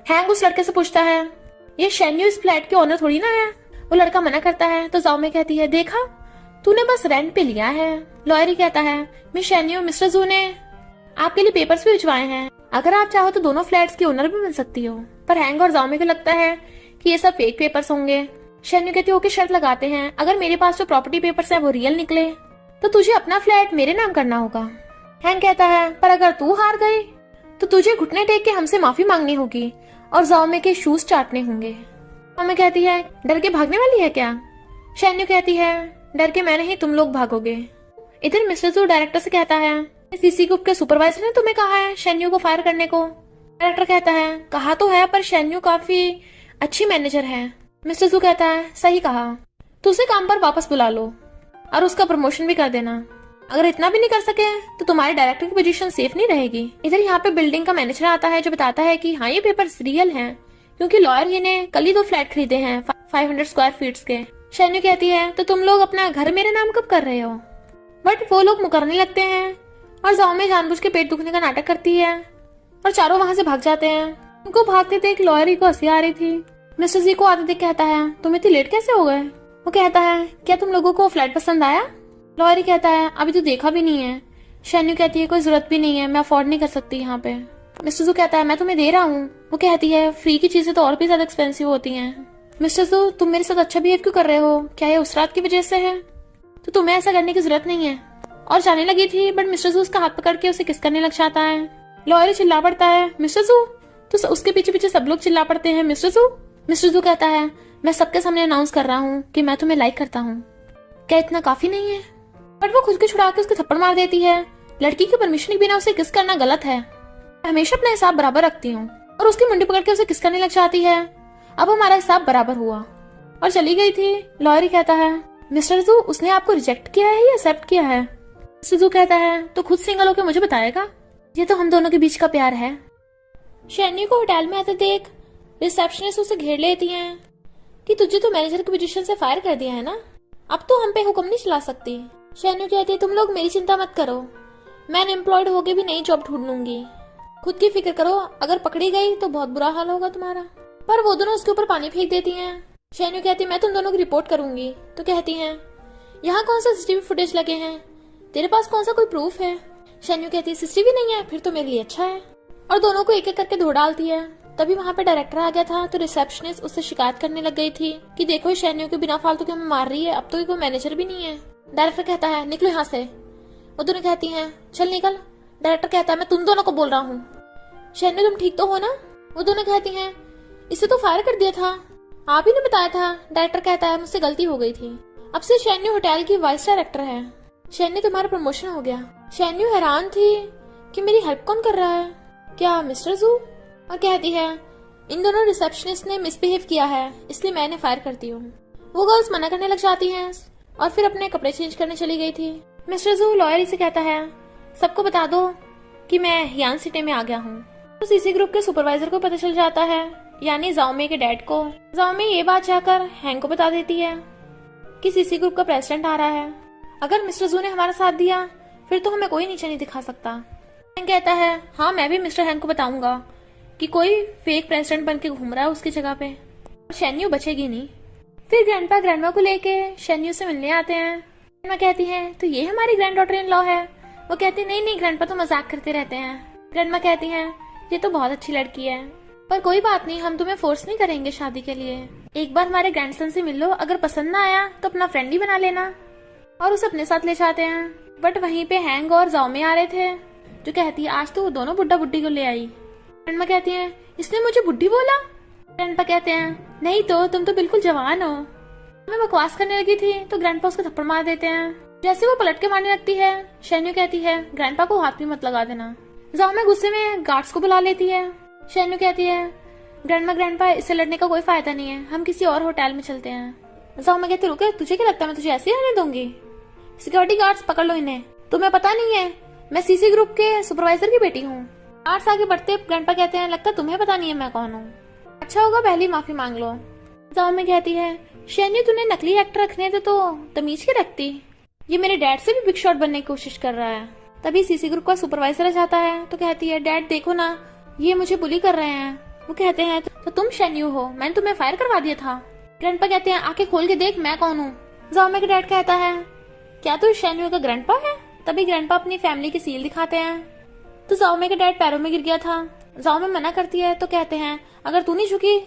हैंक उस लड़के से पूछता है ये शैन्यू इस फ्लैट के ओनर थोड़ी ना है। वो लड़का मना करता है तो जाओमे कहती है देखा तूने बस रेंट पे लिया है। लॉयर कहता है मिस शैन्यू मिस्टर जू ने आपके लिए पेपर्स भी भिजवाए हैं, अगर आप चाहो तो दोनों फ्लैट्स की ओनर भी बन सकती हो। पर हैंक और जाओमे को लगता है कि ये सब फेक पेपर्स होंगे। शैन्यू कहती है ओके शर्त लगाते हैं, अगर मेरे पास जो प्रॉपर्टी पेपर्स है वो रियल निकले तो तुझे अपना फ्लैट मेरे नाम करना होगा। हैंक कहता है पर अगर तू हार गई तो तुझे घुटने टेक के हमसे माफी मांगनी होगी और जाओमे के शूज चाटने होंगे। जाओमे कहती है डर के भागने वाली है क्या? शैन्यू कहती है डर के मैं नहीं तुम लोग भागोगे। इधर मिस्टर जू डायरेक्टर से कहता है सीसी ग्रुप के सुपरवाइजर ने तुम्हें कहा है शैन्यू को फायर करने को। डायरेक्टर कहता है कहा तो है पर शैन्यू काफी अच्छी मैनेजर है। मिस्टर जू कहता है सही कहा, तो उसे काम पर वापस बुला लो और उसका प्रमोशन भी कर देना। अगर इतना भी नहीं कर सके तो तुम्हारे डायरेक्टर की पोजीशन सेफ नहीं रहेगी। इधर यहाँ पे बिल्डिंग का मैनेजर आता है जो बताता है कि हाँ ये पेपर्स रियल हैं क्योंकि लॉयर ये ने कल ही 2 फ्लैट खरीदे हैं 500 स्क्वायर फीट के। शैन्यू कहती है तो तुम लोग अपना घर मेरे नाम कब कर रहे हो? बट वो लोग मुकरने लगते हैं और जाओ में जानबूझ के पेट दुखने का नाटक करती है और चारों वहां से भाग जाते हैं। उनको भागते देख लॉयरी को हंसी आ रही थी। मिस्टर जी को आते देख कहता है तुम इतनी लेट कैसे हो गए? वो कहता है क्या तुम लोगों को फ्लैट पसंद आया? लॉयरी कहता है अभी तो देखा भी नहीं है। शैन्यू कहती है कोई जरूरत भी नहीं है, मैं अफोर्ड नहीं कर सकती यहाँ पे। मिस्टर जू कहता है मैं तुम्हें दे रहा हूँ। वो कहती है फ्री की चीजें तो और भी ज्यादा एक्सपेंसिव होती हैं। मिस्टर जू तुम मेरे साथ अच्छा बिहेव क्यों कर रहे हो? क्या ये उस रात की वजह से है? तो तुम्हें ऐसा करने की जरूरत नहीं है। और जाने लगी थी बट मिस्टर जू उसका हाथ पकड़ के उसे किस करने लग जाता है। लॉयरी चिल्ला पड़ता है मिस्टर जू। तो उसके पीछे पीछे सब लोग चिल्ला पड़ते हैं मिस्टर जू। मिस्टर जू कहता है मैं सबके सामने अनाउंस कर रहा हूँ कि मैं तुम्हें लाइक करता हूँ। क्या इतना काफी नहीं है? बट वो खुद को छुड़ा के उसके थप्पड़ मार देती है। लड़की की परमिशन के बिना उसे किस करना गलत है। मैं हमेशा अपना हिसाब बराबर रखती हूँ। और उसकी मुंडी पकड़ के उसे किस करने लग जाती है। अब हमारा हिसाब बराबर हुआ और चली गई थी। लॉयरी कहता है मिस्टर जू उसने आपको रिजेक्ट किया है या एक्सेप्ट किया है? मिस्टर जू कहता है तो खुद सिंगल होकर मुझे बताएगा। ये तो हम दोनों के बीच का प्यार है। शैन्यू को होटल में आते देख रिसेप्शनिस्ट उसे घेर लेती हैं कि तुझे तो मैनेजर की पोजीशन से फायर कर दिया है ना, अब तो हम पे हुक्म नहीं चला सकती। शैन्यू कहती है तुम लोग मेरी चिंता मत करो, मैं अनएम्प्लॉयड होके भी नई जॉब ढूंढ लूंगी। खुद की फिक्र करो, अगर पकड़ी गई तो बहुत बुरा हाल होगा तुम्हारा। पर वो दोनों उसके ऊपर पानी फेंक देती हैं। शैन्यू कहती है मैं तुम दोनों की रिपोर्ट करूंगी। तो कहती हैं यहाँ कौन सा सीसीटीवी फुटेज लगे हैं, तेरे पास कौन सा कोई प्रूफ है? शैन्यू कहती है सीसीटीवी नहीं है, फिर तो मेरे लिए अच्छा है। और दोनों को एक एक करके धो डालती है। तभी वहाँ पे डायरेक्टर आ गया था तो रिसेप्शनिस्ट उससे शिकायत करने लग गई थी कि देखो शैन्यू को बिना फालतू के हमें मार रही है, अब तो कोई मैनेजर भी नहीं है। डायरेक्टर कहता है निकलो यहाँ से। वो दोनों कहती हैं चल निकल। डायरेक्टर कहता है मैं तुम दोनों को बोल रहा हूँ। शैन्यू तुम ठीक तो हो ना? वो दोनों कहती हैं इसे तो फायर कर दिया था, आप ही ने बताया था। डायरेक्टर कहता है मुझसे गलती हो गई थी, अब से शैन्यू होटल की वाइस डायरेक्टर है। शैन्यू तुम्हारा प्रमोशन हो गया। शैन्यू हैरान थी कि मेरी हेल्प कौन कर रहा है, क्या मिस्टर जू? और कहती है इन दोनों रिसेप्शनिस्ट ने मिसबिहेव किया है इसलिए मैंने फायर करती हूँ। वो गर्ल्स मना करने लग जाती हैं और फिर अपने कपड़े चेंज करने चली गई थी। मिस्टर जू लॉयरी से कहता है सबको बता दो कि मैं हियान सिटी में आ गया हूँ। तो सीसी ग्रुप के सुपरवाइजर को पता चल जाता है, यानी जाओमे के डैड को। जाओमे ये बात जाकर हैंक को बता देती है कि सीसी ग्रुप का प्रेसिडेंट आ रहा है। अगर मिस्टर जू ने हमारा साथ दिया फिर तो हमें कोई नीचे नहीं दिखा सकता। हैंक कहता है हाँ मैं भी मिस्टर हैंक को बताऊंगा कि कोई फेक प्रेसिडेंट बन के घूम रहा है उसकी जगह पे, शैन्यू बचेगी नहीं। फिर ग्रैंडपा ग्रैंडमा को लेके शैन्यू से मिलने आते हैं। ग्रैंडमा कहती है तो ये हमारी ग्रैंड डॉटर इन लॉ है। वो कहती नहीं नहीं ग्रैंडपा तो मजाक करते रहते हैं। ग्रैंडमा कहती है ये तो बहुत अच्छी लड़की है, पर कोई बात नहीं हम तुम्हें फोर्स नहीं करेंगे शादी के लिए। एक बार हमारे ग्रैंडसन से मिल लो, अगर पसंद ना आया तो अपना फ्रेंड ही बना लेना। और उसे अपने साथ ले जाते हैं। बट वहीं पे हैंग और जाओमे आ रहे थे जो कहती है आज तो वो दोनों बुड्ढा बुड्ढी को ले आई। ग्रैंडमा कहती है इसने मुझे बुड्ढी बोला? ग्रैंडपा कहते हैं नहीं तो तुम तो बिल्कुल जवान हो। मैं बकवास करने लगी थी तो ग्रैंडपा उसको थप्पड़ मार देते हैं। जैसे वो पलट के मारने लगती है शैन्यू कहती है ग्रैंडपा को हाथ भी मत लगा देना। जाओमे गुस्से में गार्ड्स को बुला लेती है। शैन्यू कहती है ग्रैंडपा इससे लड़ने का कोई फायदा नहीं है, हम किसी और होटल में चलते हैं। जाओमे कहती रुके, तुझे क्या लगता है मैं तुझे ऐसे ही रहने दूंगी? सिक्योरिटी गार्ड्स पकड़ लो इन्हें, तुम्हें पता नहीं है मैं सीसी ग्रुप के सुपरवाइजर की बेटी हूँ। गार्ड्स आगे बढ़ते ग्रैंडपा कहते हैं लगता तुम्हें पता नहीं है मैं कौन हूँ, अच्छा होगा पहले माफी मांग लो। जाओमे कहती है शैन्यू तूने नकली एक्टर रखने थे तो तमीज के रखती, ये मेरे डैड से भी बिग शॉट बनने की कोशिश कर रहा है। तभी सीसी ग्रुप का सुपरवाइजर आ जाता है तो कहती है डैड देखो ना ये मुझे बुली कर रहे हैं। वो कहते हैं तो तुम शैन्यू हो, मैंने तुम्हें फायर करवा दिया था। ग्रैंडपा कहते हैं आंखें खोल के देख मैं कौन हूँ। जाओमे का डैड कहता है क्या तू शैन्यू का ग्रैंडपा है? तभी ग्रैंडपा अपनी फैमिली की सील दिखाते हैं तो जाओमे का डैड पैरों में गिर गया था। जाओमे मना करती है तो कहते हैं अगर तू नहीं झुकी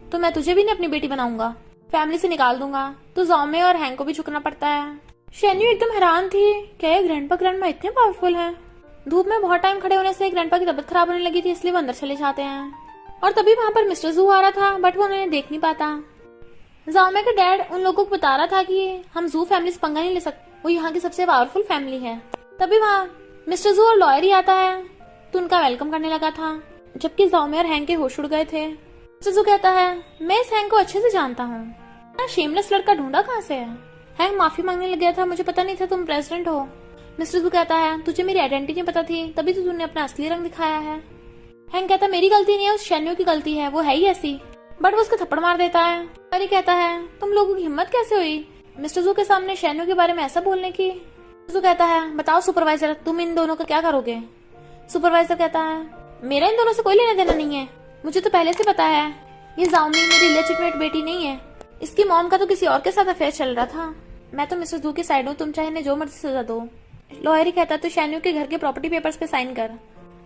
तो मैं तुझे भी नहीं अपनी बेटी बनाऊंगा, फैमिली से निकाल दूंगा। तो जाओमे और हैंक को भी झुकना पड़ता है। शैन्यू एकदम हैरान थी क्या ये ग्रैंडपा ग्रैंडमा इतने पावरफुल हैं। धूप में बहुत टाइम खड़े होने से ग्रैंडपा की तबीयत खराब होने लगी थी इसलिए वो अंदर चले जाते हैं। और तभी वहाँ पर मिस्टर जू आ रहा था बट वो उन्हें देख नहीं पाता। जाओमे का डैड उन लोगों को बता रहा था कि हम जू फैमिली से पंगा नहीं ले सकते, वो यहाँ की सबसे पावरफुल फैमिली है। तभी वहाँ मिस्टर जू और लॉयरी आता है तो उनका वेलकम करने लगा था, जबकि जाओमे और हैंक के होश उड़ गए थे। मिस्टर जू कहता है मैं इस हैंक को अच्छे से जानता हूँ, शेमलेस लड़का ढूंढा कहाँ से है? हैंक माफी मांगने लग गया था, मुझे पता नहीं था तुम प्रेसिडेंट हो। मिस्टर जू कहता है तुझे मेरी आइडेंटिटी पता थी तभी तो तूने अपना असली रंग दिखाया है। हैंक कहता है मेरी गलती नहीं है, उस शैन्यू की गलती है, वो है ही ऐसी। बट वो उसको थप्पड़ मार देता है। लॉरी कहता है तुम लोगों की हिम्मत कैसे हुई मिस्टर जू के सामने शेन्यू के बारे में ऐसा बोलने की। जू कहता है बताओ सुपरवाइजर तुम इन दोनों का क्या करोगे। सुपरवाइजर कहता है मेरा इन दोनों से कोई लेना देना नहीं है, मुझे तो पहले से पता है ये जाओमी मेरी इलेजिटिमेट बेटी नहीं है, इसकी मॉम का तो किसी और के साथ अफेयर चल रहा था। मैं तो मिस्टर जू की साइड हूँ, तुम चाहे इन्हें जो मर्जी सजा दो। लॉयरी कहता है तो शेन्यू के घर के प्रॉपर्टी पेपर्स पे साइन कर,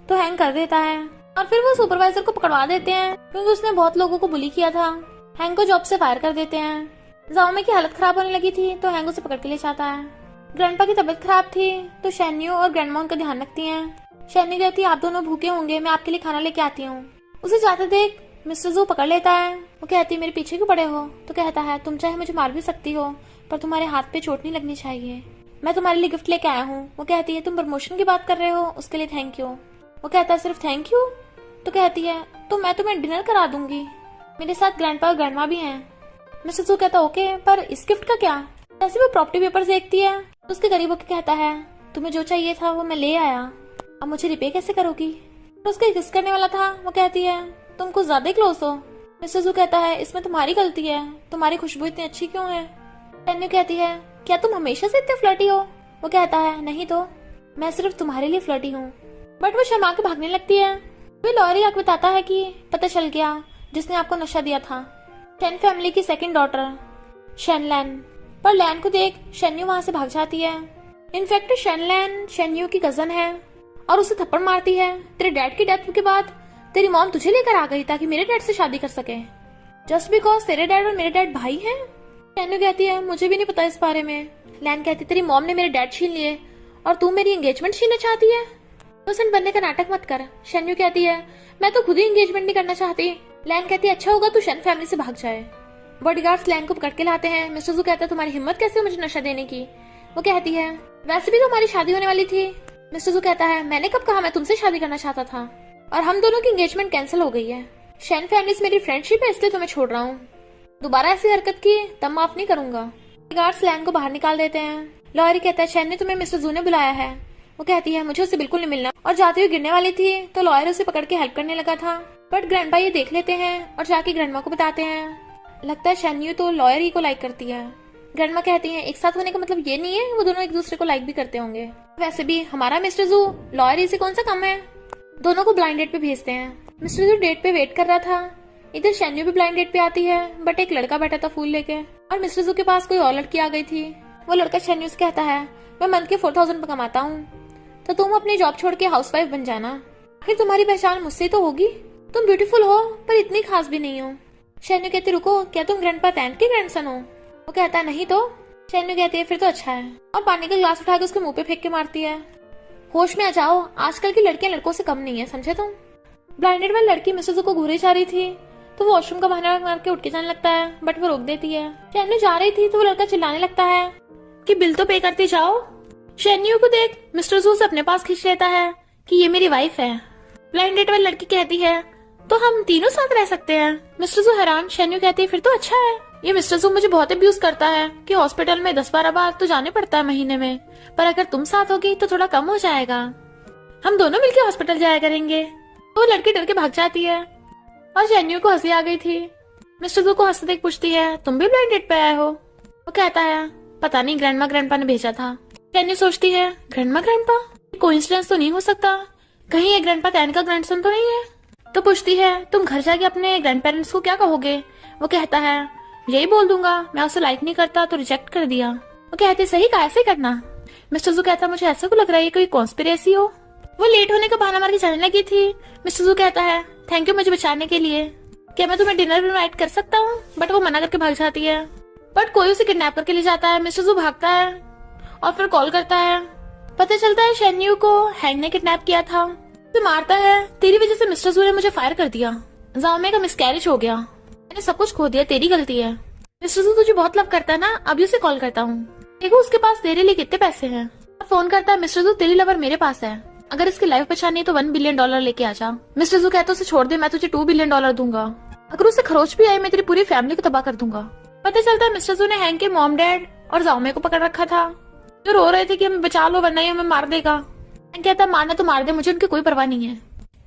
तो हैंग कर देता है और फिर वो सुपरवाइजर को पकड़वा देते हैं क्योंकि उसने बहुत लोगों को बुली किया था। हैंग को जॉब से फायर कर देते हैं। जाओमी की हालत खराब होने लगी थी तो हैंग उसे पकड़ के ले जाता है। ग्रैंडपा की तबीयत खराब थी तो शेन्यू और ग्रैंडमा उनका ध्यान रखती हैं। शेन्यू कहती है आप दोनों भूखे होंगे, मैं आपके लिए खाना लेके आती हूँ। उसे जाते देख मिस्टर जू पकड़ लेता है। वो कहती है मेरे पीछे क्यों पड़े हो, तो कहता है तुम चाहे मुझे मार भी सकती हो पर तुम्हारे हाथ पे चोट नहीं लगनी चाहिए, मैं तुम्हारे लिए गिफ्ट लेके आया हूँ। वो कहती है तुम प्रमोशन की बात कर रहे हो, उसके लिए थैंक यू। वो कहता है सिर्फ थैंक यू, तो कहती है तो मैं तुम्हें डिनर करा दूंगी, मेरे साथ ग्रैंडपा और ग्रैंडमा भी हैं। मिस्टर जू कहता ओके पर इस गिफ्ट का क्या। ऐसे वो प्रॉपर्टी पेपर देखती है तो उसके करीब होकर कहता है तुम्हें जो चाहिए था वो मैं ले आया, अब मुझे रिपे कैसे करोगी। तो उसका किस करने वाला था। वो कहती है तुम कुछ ज्यादा ही क्लोज हो। मिस्टर जू कहता है इसमें तुम्हारी गलती है, तुम्हारी खुशबू इतनी अच्छी क्यों है। शेन्यू कहती है क्या तुम हमेशा से इतने फ्लर्टी हो। वो कहता है नहीं तो मैं सिर्फ तुम्हारे लिए फ्लर्टी हूँ। बट वो शर्मा के भागने लगती है। वे लॉरी आके बताता है कि पता चल गया जिसने आपको नशा दिया था शेन फैमिली की सेकंड डॉटर शेनलैन। पर लैन को देख शेन्यू वहां से भाग जाती है। इनफैक्ट शेनलैन शेन्यू की कजन है और उसे थप्पड़ मारती है। तेरे डैड की डेथ के बाद तेरी मॉम तुझे लेकर आ गई ताकि मेरे डैड से शादी कर सके, जस्ट बिकॉज तेरे डैड और मेरे डैड भाई हैं। शेन्यू कहती है मुझे भी नहीं पता इस बारे में। लैन कहती तेरी मॉम ने मेरे डैड छीन लिए और तू मेरी एंगेजमेंट छीनना चाहती है, इनोसेंट बनने का नाटक मत कर। शेन्यू कहती है मैं तो खुद ही एंगेजमेंट नहीं करना चाहती। लैन कहती है अच्छा होगा तू शेन फैमिली से भाग जाए। बॉडीगार्ड्स लैन को पकड़ के लाते हैं। मिस्टर जू कहता है तुम्हारी हिम्मत कैसे मुझे नशा देने की। वो कहती है वैसे भी तो हमारी शादी होने वाली थी। मिस्टर जू कहता है मैंने कब कहा मैं तुमसे शादी करना चाहता था, और हम दोनों की एंगेजमेंट कैंसिल हो गई है। शेन फैमिली से मेरी फ्रेंडशिप है इसलिए तुम्हें छोड़ रहा हूँ, दोबारा ऐसी हरकत की तब माफ नहीं करूंगा। बॉडीगार्ड्स लैन को बाहर निकाल देते हैं। लॉरी कहता है शेन ने तुम्हें मिस्टर जू ने बुलाया है। वो कहती है मुझे उससे बिल्कुल नहीं मिलना, और जाते हुए गिरने वाली थी तो लॉयर उसे पकड़ के हेल्प करने लगा था। बट ग्रैंडपा ये देख लेते हैं और जाके ग्रैंडमा को बताते हैं। लगता है शेन्यू तो लॉयर ही को लाइक करती है। ग्रैंडमा कहती है एक साथ होने का मतलब ये नहीं है वो दोनों एक दूसरे को लाइक भी करते होंगे, वैसे भी हमारा मिस्टर जू लॉयर ही से कौन सा कम है। दोनों को ब्लाइंड डेट पे भेजते हैं। मिस्टर जू डेट पे वेट कर रहा था। इधर शेन्यू भी ब्लाइंड डेट पे आती है बट एक लड़का बैठा था फूल लेके, और मिस्टर जू के पास कोई और लड़की आ गई थी। वो लड़का शेन्यू से कहता है मैं मंथ के 4000 कमाता हूँ तो तुम अपनी जॉब छोड़ के हाउसवाइफ बन जाना, फिर तुम्हारी पहचान मुझसे तो होगी, तुम ब्यूटीफुल हो पर इतनी खास भी नहीं हो। शेन्यू कहती रुको क्या तुम ग्रैंडपा तैन के ग्रैंडसन हो। वो कहता है नहीं तो। शेन्यू कहती है फिर तो अच्छा है, और पानी का ग्लास उठाकर उसके मुंह पे फेंक के मारती है। होश में आ जाओ, आजकल की लड़कियां लड़कों से कम नहीं है, समझे तुम। ब्लाइंडेड वाली लड़की मिस्टर जू को घूरे जा रही थी तो वो वॉशरूम का बहाना मार के उठ के जाने लगता है बट वो रोक देती है। शेन्यू जा रही थी तो वो लड़का चिल्लाने लगता है कि बिल तो पे करते जाओ। शेन्यू को देख मिस्टर जू से अपने पास खींच लेता है कि ये मेरी वाइफ है। ब्लाइंडेड वाली लड़की कहती है तो हम तीनों साथ रह सकते हैं। मिस्टर जू हैरान। शेन्यू कहती है फिर तो अच्छा है, ये मिस्टर जू मुझे बहुत अब्यूज करता है कि हॉस्पिटल में 10-12 बार तो जाने पड़ता है महीने में, पर अगर तुम साथ होगी तो थोड़ा कम हो जाएगा, हम दोनों मिलकर हॉस्पिटल जाया करेंगे। तो वो लड़की डर के भाग जाती है और शेन्यू को हंसी आ गई थी। मिस्टर जू को हंसते देख पूछती है तुम भी ब्लाइंड डेट पे आए हो। वो कहता है पता नहीं ग्रैंडमा ग्रैंडपा ने भेजा था। शेन्यू सोचती है ग्रैंडमा ग्रैंडपा, कोइंसिडेंस तो नहीं हो सकता, कहीं ये ग्रैंडपा तैन का ग्रैंडसन तो नहीं है। तो पूछती है तुम घर जाके अपने ग्रैंड पेरेंट्स को क्या कहोगे। वो कहता है यही बोल दूंगा मैं उसे लाइक नहीं करता तो रिजेक्ट कर दिया। वो कहते सही कहा ऐसे करना। मिस्टर जू कहता मुझे ऐसा क्यों लग रहा है कोई कॉन्स्पिरेसी हो। वो लेट होने का बहाना मार के जाने लगी थी। मिस्टर जू कहता है थैंक यू मुझे बचाने के लिए, क्या मैं तुम्हें डिनर इनवाइट कर सकता हूँ। बट वो मना करके भाग जाती है। बट कोई उसे किडनैप करके ले जाता है। मिस्टर जू भागता है और फिर कॉल करता है। पता चलता है शेन्यू को हैंग ने किडनैप किया था, तो मारता है तेरी वजह से मिस्टर जू ने मुझे फायर कर दिया, जाओमे का मिसकैरेज हो गया, मैंने सब कुछ खो दिया, तेरी गलती है। मिस्टर जू तुझे बहुत लव करता है ना, अभी उसे कॉल करता हूँ, देखो उसके पास तेरे लिए कितने पैसे हैं। फोन करता है मिस्टर जू तेरी लवर मेरे पास है, अगर इसकी लाइफ बचानी है तो $1 बिलियन लेके आ जा। मिस्टर जू कहता है उसे छोड़ दे, मैं तुझे $2 बिलियन दूंगा, अगर उसे खरोच भी आए मैं तेरी पूरी फैमिली को तबाह कर दूंगा। पता चलता है मिस्टर जू ने हैंग के मॉम डैड और जाओमे को पकड़ रखा था, जो रो रहे थे कि हमें बचा लो वरना ये हमें मार देगा। कहता मारना तो मार दे, मुझे उनकी कोई परवाह नहीं है।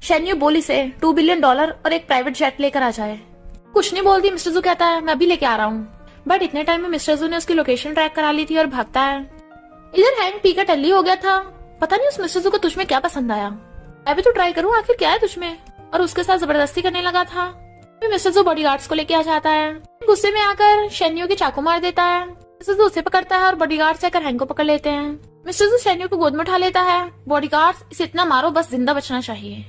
शेन्यू बोली से $2 बिलियन और एक प्राइवेट जेट लेकर आ जाए। कुछ नहीं बोलती। मिस्टर जू कहता है मैं अभी लेके आ रहा हूँ। बट इतने टाइम में मिस्टर जू ने उसकी लोकेशन ट्रैक करा ली थी और भागता है। इधर हैंक पीकर टल्ली हो गया था। पता नहीं उस मिस्टर जू को तुझमें क्या पसंद आया, मैं भी तो ट्राई करूँ आखिर क्या है तुझमें, और उसके साथ जबरदस्ती करने लगा था। फिर मिस्टर जू बॉडीगार्ड्स को लेके आ जाता है। गुस्से में आकर शेन्यू की चाकू मार देता है। मिस्टर जू उसे पकड़ता है और बॉडीगार्ड्स आकर हैंक को पकड़ लेते हैं। मिस्टर जू शेन्यू को गोद में उठा लेता है। बॉडीगार्ड्स इसे इतना मारो बस जिंदा बचना चाहिए।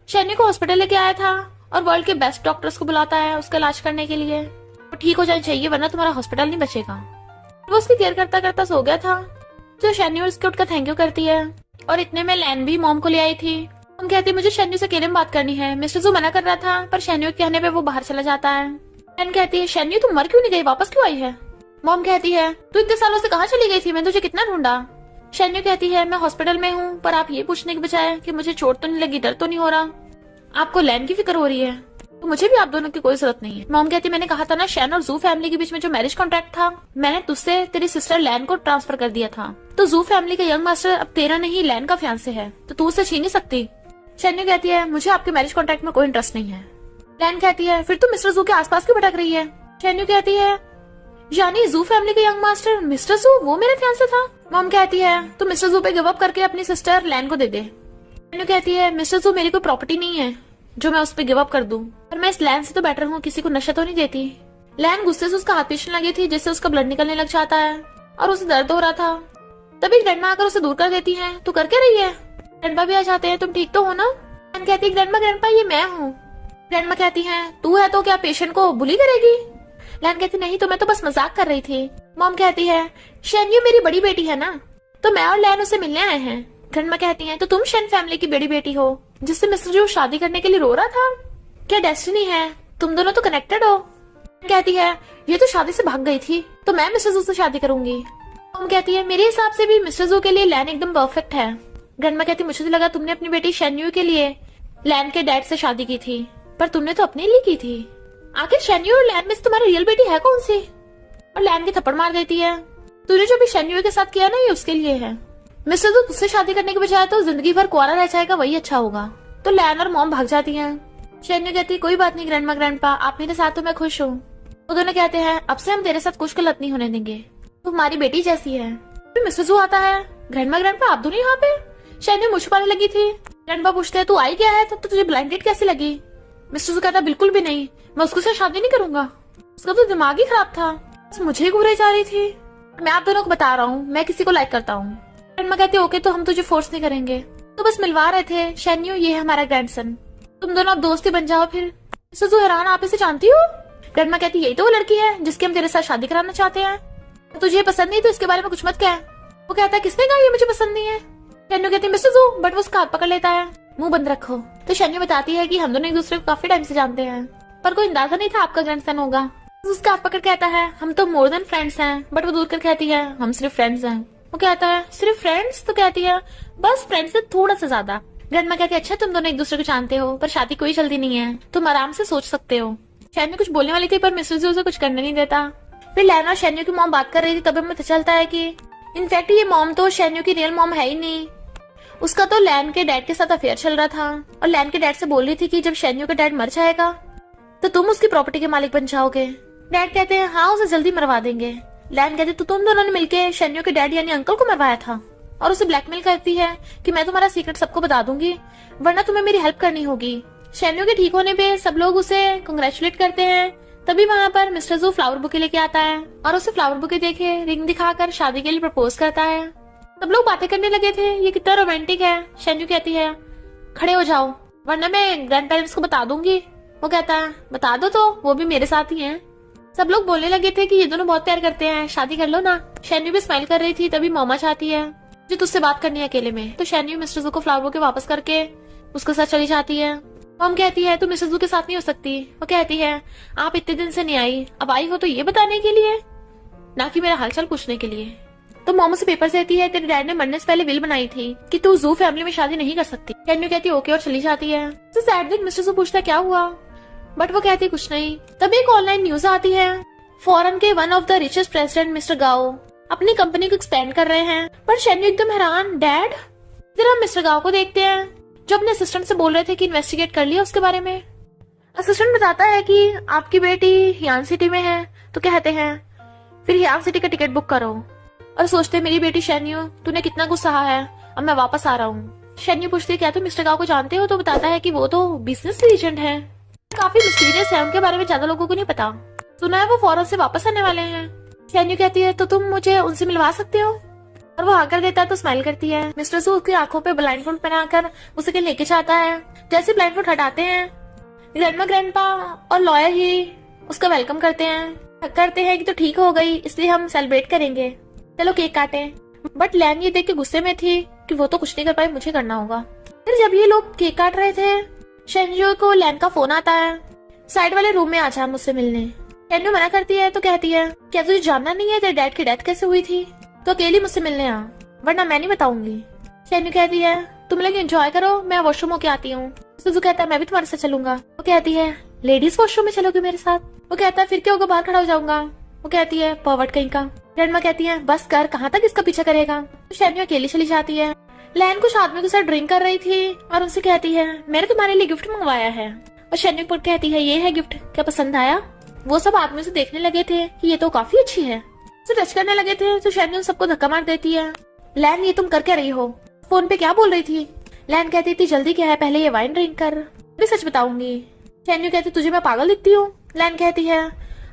शेन्यू को हॉस्पिटल लेके आया था और वर्ल्ड के बेस्ट डॉक्टर्स को बुलाता है उसका इलाज करने के लिए। वो ठीक हो जाना चाहिए वरना तुम्हारा हॉस्पिटल नहीं बचेगा। वो उसकी केयर करता करता सो गया था। जो शेन्यू उसके उठकर थैंक यू करती है। और इतने में लैन भी मॉम को ले आई थी। मॉम कहती है मुझे शेन्यू से अकेले में बात करनी है। मिस्टर जू मना कर रहा था पर शेन्यू के कहने पे वो बाहर चला जाता है। लैन कहती है शेन्यू तुम मर क्यों नहीं गई, वापस क्यों आई है। मॉम कहती है तू इतने सालों से कहाँ चली गई थी, मैंने तुझे कितना ढूंढा। शेन्यू कहती है मैं हॉस्पिटल में हूँ पर आप ये पूछने के बजाय कि मुझे चोट तो नहीं लगी, दर्द तो नहीं हो रहा, आपको लैन की फिक्र हो रही है, तो मुझे भी आप दोनों की कोई जरूरत नहीं है। मॉम कहती मैंने कहा था ना शैन और जू फैमिली के बीच में जो मैरिज कॉन्ट्रैक्ट था मैंने तुझसे तेरी सिस्टर लैन को ट्रांसफर कर दिया था, तो जू फैमिली का यंग मास्टर अब तेरा नहीं लैन का फियांसे है, तो तू उसे छीन नहीं सकती। शेन्यू कहती है मुझे आपके मैरिज कॉन्ट्रैक्ट में कोई इंटरेस्ट नहीं है। लैन कहती है फिर तुम मिस्टर जू के आसपास क्यों भटक रही है। शेन्यू कहती है यानी जू फैमिली का यंग मास्टर मिस्टर जू वो मेरा फियांसे था। मॉम कहती है तो मिस्टर जू पे गिव अप करके अपनी सिस्टर लैन को दे दे। शेन्यू कहती है मिस्टर जू मेरी कोई प्रॉपर्टी नहीं है जो मैं उस पे गिव अप कर दूं, पर मैं इस लैन से तो बेटर हूँ, किसी को नशा तो नहीं देती। लैन गुस्से से उसका हाथ पीछने लगी थी जिससे उसका ब्लड निकलने लग जाता है और उसे दर्द हो रहा था। तभी ग्रैंडमा आकर उसे दूर कर देती है। तू कर क्या रही है। ग्रैंडमा भी आ जाते हैं। तुम ठीक तो हो ना। लैन कहती है ग्रैंडमा ये मैं हूँ। ग्रैंडमा कहती है तू है तो क्या पेशेंट को बुली करेगी। लैन कहती नहीं तो मैं तो बस मजाक कर रही थी। मॉम कहती है शेन्यू मेरी बड़ी बेटी है ना, तो मैं और लैन उसे मिलने आए हैं। ग्रैंडमा कहती है तो तुम शेन फैमिली की बड़ी बेटी हो जिससे मिस्टर जू शादी करने के लिए रो रहा था, क्या डेस्टिनी है, तुम दोनों तो कनेक्टेड हो। कहती है ये तो शादी से भाग गई थी तो मैं मिस्टर जू से शादी करूंगी। मॉम कहती है मेरे हिसाब से भी मिस्टर जू के लिए लैन एकदम परफेक्ट है। ग्रैंडमा कहती मुझे तो लगा तुमने अपनी बेटी शेन्यू के लिए लैन के डैड से शादी की थी, पर तुमने तो अपने लिए की थी। आखिर शेन्यू और लैन में से तुम्हारी रियल बेटी है कौन सी। और लैन की थप्पड़ मार देती है तूने जो भी शेन्यू के साथ किया ना ये उसके लिए है। मिस्टर जू तुझसे शादी करने के बजाय तो जिंदगी भर कुआरा रह जाएगा वही अच्छा होगा। तो लैन और मॉम भाग जाती हैं। शेन्यू कहती है कोई बात नहीं ग्रैंडमा ग्रैंडपा आप मेरे साथ हो मैं खुश हूँ। वो दोनों कहते हैं अब से हम तेरे साथ कुछ गलत नहीं होने देंगे, तू हमारी बेटी जैसी है। फिर मिस्टर जू आता है। ग्रैंडमा ग्रैंडपा आप दोनों यहाँ पे। शेन्यू मुझ पाने लगी थी। ग्रैंडपा पूछते हैं तू आई क्या है, तो तुझे ब्लाइंडेड कैसे लगी। मिस्टर जू कहता बिल्कुल भी नहीं, मैं उसको से शादी नहीं करूंगा, उसका तो दिमाग ही खराब था, बस मुझे ही घूरे जा रही थी। मैं आप दोनों को बता रहा हूँ मैं किसी को लाइक करता हूँ। ग्रैंडमा कहती है ओके तो हम तुझे फोर्स नहीं करेंगे, तो बस मिलवा रहे थे। शेन्यू ये है हमारा ग्रैंडसन, तुम दोनों अब दोस्त ही बन जाओ। फिर मिस्टर जू हैरान आप इसे जानती हो। ग्रैंडमा कहती यही तो वो लड़की है जिसकी हम तेरे साथ शादी कराना चाहते हैं, तो तुझे पसंद नहीं तो इसके बारे में कुछ मत कह। वो कहता है किसने कहा ये मुझे पसंद नहीं है। शेन्यू कहती है मिस्टर जू, बट वो उसका हाथ पकड़ लेता है। मुंह बंद रखो। तो शेन्यू बताती है कि हम दोनों एक दूसरे को काफी टाइम से जानते हैं, पर कोई अंदाजा नहीं था आपका ग्रैंडसन होगा। उसका हाथ पकड़ कहता है हम तो मोर देन फ्रेंड्स हैं, बट वो दूर कर कहती है हम सिर्फ फ्रेंड्स हैं। वो कहता है सिर्फ फ्रेंड्स, तो कहती है बस फ्रेंड्स से थोड़ा सा ज्यादा। ग्रैंडमा कहती है अच्छा तुम दोनों एक दूसरे को जानते हो, पर शादी कोई जल्दी नहीं है, तुम आराम से सोच सकते हो। शेन्यू कुछ बोलने वाली थी पर मिस्टर जू उसे कुछ करने नहीं देता। फिर लैन और शेन्यू की मॉम बात कर रही थी, तब हमें पता चलता है कि इनफैक्ट ये मॉम तो शेन्यू की रियल मॉम है ही नहीं, उसका तो लैन के डैड के साथ अफेयर चल रहा था। और लैन के डैड से बोल रही थी कि जब शेन्यू का डैड मर जाएगा तो तुम उसकी प्रॉपर्टी के मालिक बन जाओगे। डैड कहते हैं हाँ उसे जल्दी मरवा देंगे। लैन कहती तो तुम दोनों ने मिलके शेन्यू के डैड यानी अंकल को मरवाया था, और उसे ब्लैकमेल करती है कि मैं तुम्हारा सीक्रेट सबको बता दूंगी वरना तुम्हें मेरी हेल्प करनी होगी। शेन्यू के ठीक होने पे सब लोग उसे कंग्रेचुलेट करते हैं। तभी वहाँ पर मिस्टर जू फ्लावर बुके लेके आता है और उसे फ्लावर बुके देखे रिंग दिखाकर शादी के लिए प्रपोज करता है। सब लोग बातें करने लगे थे ये कितना रोमांटिक है। शेन्यू कहती है खड़े हो जाओ वरना मैं ग्रैंड पेरेंट्स को बता दूंगी। वो कहता है बता दो, तो वो भी मेरे साथ ही हैं। सब लोग बोलने लगे थे कि ये दोनों बहुत प्यार करते हैं, शादी कर लो ना। शेन्यू भी स्माइल कर रही थी। तभी मॉमा चाहती है जो तुझसे बात करनी है अकेले में, तो शेन्यू मिस्टर जू को फ्लावर बुके वापस करके उसके साथ चली जाती है। मॉम कहती है तू मिस्टर जू के साथ नहीं हो सकती। वो कहती है आप इतने दिन से नहीं आई, अब आई हो तो ये बताने के लिए, ना कि मेरा हालचाल पूछने के लिए। तो मॉम उसे पेपर देती है तेरे डैड ने मरने से पहले विल बनाई थी कि तू जू फैमिली में शादी नहीं कर सकती। शेन्यू कहती है ओके और चली जाती है। तो सैड दिन मिस्टर जू पूछता क्या हुआ, बट वो कहती कुछ नहीं। तभी एक ऑनलाइन न्यूज आती है फॉरेन के one of the richest president mister गाओ अपनी कंपनी को एक्सपेंड कर रहे हैं। पर शेन्यू एकदम हैरान, डैड। फिर हम मिस्टर गाओ को देखते हैं जो अपने असिस्टेंट से बोल रहे थे कि इन्वेस्टिगेट कर लिया उसके बारे में। असिस्टेंट बताता है कि आपकी बेटी हियान सिटी में है, तो कहते हैं फिर हियान सिटी का टिकट बुक करो। और सोचते हैं मेरी बेटी शैन्यू, तूने कितना कुछ सहा है, अब मैं वापस आ रहा हूँ। शैन्यू पूछती है क्या तुम मिस्टर गाओ को जानते हो, तो बताता है कि वो तो बिजनेस एजेंट है, काफी मिस्टीरियस है, उनके बारे में ज्यादा लोगों को नहीं पता, सुना है वो फौरन से वापस आने वाले हैं। शैन्यू कहती है तो तुम मुझे उनसे मिलवा सकते हो, और वो हाँ कर देता है तो स्माइल करती है। मिस्टर सू उसकी आंखों पे ब्लाइंडफोल्ड पहनाकर उसे कहीं लेके जाता है। जैसे ब्लाइंडफोल्ड हटाते हैं, ग्रैंडमा ग्रैंडपा और लॉयर ही उसका वेलकम करते हैं कि तो ठीक हो गई, इसलिए हम सेलिब्रेट करेंगे, चलो केक काटें। बट लैन ये देख के गुस्से में थी कि वो तो कुछ नहीं कर पाई, मुझे करना होगा। फिर जब ये लोग केक काट रहे थे, शेन्यू को लैन का फोन आता है, साइड वाले रूम में आ जा मुझसे मिलने। शेन्यू मना करती है तो कहती है क्या तुझे जानना नहीं है तेरे डैड की डेथ कैसे हुई थी, तो अकेली मुझसे मिलने आ, वरना मैं नहीं बताऊंगी। शेन्यू कहती है तुम लोग एंजॉय करो, मैं वॉशरूम होके आती हूँ। सुजू कहता है मैं भी तुम्हारे साथ चलूंगा। वो कहती है लेडीज वॉशरूम में चलोगे मेरे साथ। वो कहता है फिर क्या होगा, बाहर खड़ा हो जाऊंगा। वो कहती है पर्वट कहीं का। ग्रैंडमा कहती है बस कर, कहाँ तक इसका पीछा करेगा। तो शैन्यू अकेली चली जाती है। लैन कुछ आदमी के साथ ड्रिंक कर रही थी और उनसे कहती है मैंने तुम्हारे लिए गिफ्ट मंगवाया है। और शैन्यू पर कहती है ये है गिफ्ट, क्या पसंद आया। वो सब आदमियों से देखने लगे थे कि ये तो काफी अच्छी है, तो टच करने लगे थे, तो शैन्यू सबको धक्का मार देती है। लैन ये तुम कर क्या रही हो, फोन पे क्या बोल रही थी। लैन कहती थी जल्दी क्या है, पहले ये वाइन ड्रिंक कर, मैं सच बताऊंगी। शैन्यू कहती तुझे मैं पागल दिखती हूँ। लैन कहती है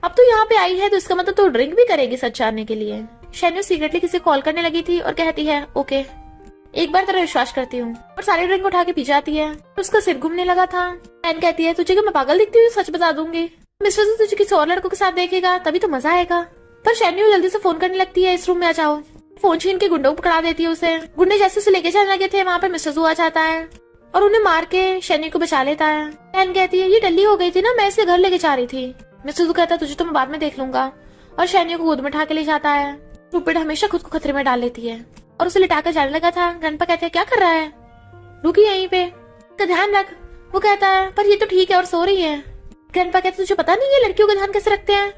अब तो यहाँ पे आई है तो इसका मतलब तो ड्रिंक भी करेगी सच जानने के लिए। शैन्यू सीक्रेटली किसी कॉल करने लगी थी और कहती है ओके, एक बार तेरा विश्वास करती हूँ, और सारी ड्रिंक उठा के पी जाती है। उसका सिर घूमने लगा था। लैन कहती है तुझे क्या मैं पागल दिखती हूँ, सच बता दूंगी। मिस्टर से तुझे किसी और लड़कों के साथ देखेगा तभी तो मजा आएगा। पर शैन्यू जल्दी से फोन करने लगती है इस रूम में आ जाओ। फोन छीन के गुंडों को पकड़ा देती है उसे। गुंडे जैसे उसे लेके जाने लगे थे, वहाँ पर मिस्टर जू आ जाता है और उन्हें मार के शैन्यू को बचा लेता है। लैन कहती है ये डल्ली हो गई थी ना, मैं इसे घर लेके जा रही थी। मिस्टर जू कहता है तुझे तो मैं बाद में देख लूंगा, और शैन्यू को गोद में उठा के ले जाता है। रूपिड हमेशा खुद को खतरे में डाल लेती है और उसे लिटाकर जाने लगा था। ग्रैंडपा कहते हैं क्या कर रहा है, रुकी यहीं पे, का ध्यान रख। वो कहता है पर ये तो ठीक है और सो रही है। ग्रैंडपा कहते तुझे पता नहीं है लड़कियों का ध्यान कैसे रखते हैं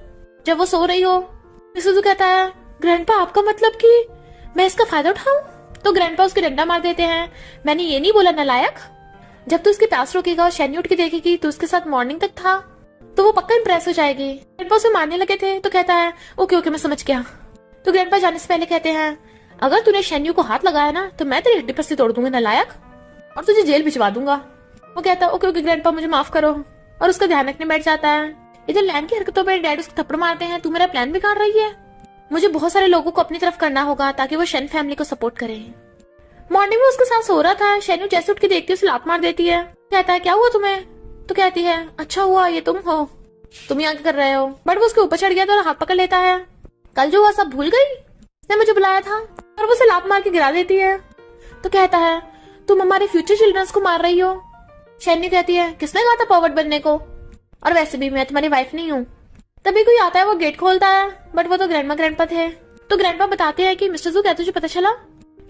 जब वो सो रही हो। मिस्टर जू कहता है ग्रैंडपा आपका मतलब कि मैं इसका फायदा उठाऊं। तो ग्रैंडपा उसके डंडा मार देते हैं, मैंने ये नहीं बोला नालायक, जब तू उसके प्यास रोकेगा और शैन्यू उठ के देखेगी तो उसके साथ मॉर्निंग तक था तो वो पक्का इंप्रेस हो जाएगी। ग्रैंडपा उसे मारने लगे थे तो कहता है ओके ओके मैं समझ गया। तो ग्रैंडपा जाने से पहले कहते हैं अगर तूने शैन्यू को हाथ लगाया ना तो मैं तेरी हड्डी पस्ती तोड़ दूंगा नालायक, और तुझे जेल भिजवा दूंगा। वो कहता है ओके ओके ग्रैंडपा मुझे माफ करो, और उसका ध्यान रखने बैठ जाता है। इधर लैन की हरकतों पर डैड उसको थप्पड़ मारते हैं, तू मेरा प्लान बिगाड़ रही है, मुझे बहुत सारे लोगों को अपनी तरफ करना होगा ताकि वो शेन फैमिली को सपोर्ट करे। मॉर्निंग में उसके साथ सो रहा था, शैन्यू जैसे उठ के देखती है उसे लात मार देती है। कहता है क्या हुआ तुम्हें, तो कहती है अच्छा हुआ ये तुम हो, तुम यहाँ क्या कर रहे हो। बट वो उसके ऊपर चढ़ गया था और हाथ पकड़ लेता है। कल जो हुआ सब भूल गई, उसने मुझे बुलाया था, और वो उसे लात मार के गिरा देती है। तो कहता है तुम हमारे फ्यूचर चिल्ड्रंस को मार रही हो। शैन्यू कहती है किसने कहा था पॉवर्ड बनने को, और वैसे भी मैं तुम्हारी वाइफ नहीं हूँ। तभी कोई आता है, वो गेट खोलता है, बट वो तो ग्रैंडपा थे। तो ग्रैंडपा बताते हैं कि मिस्टर जू क्या तुझे पता चला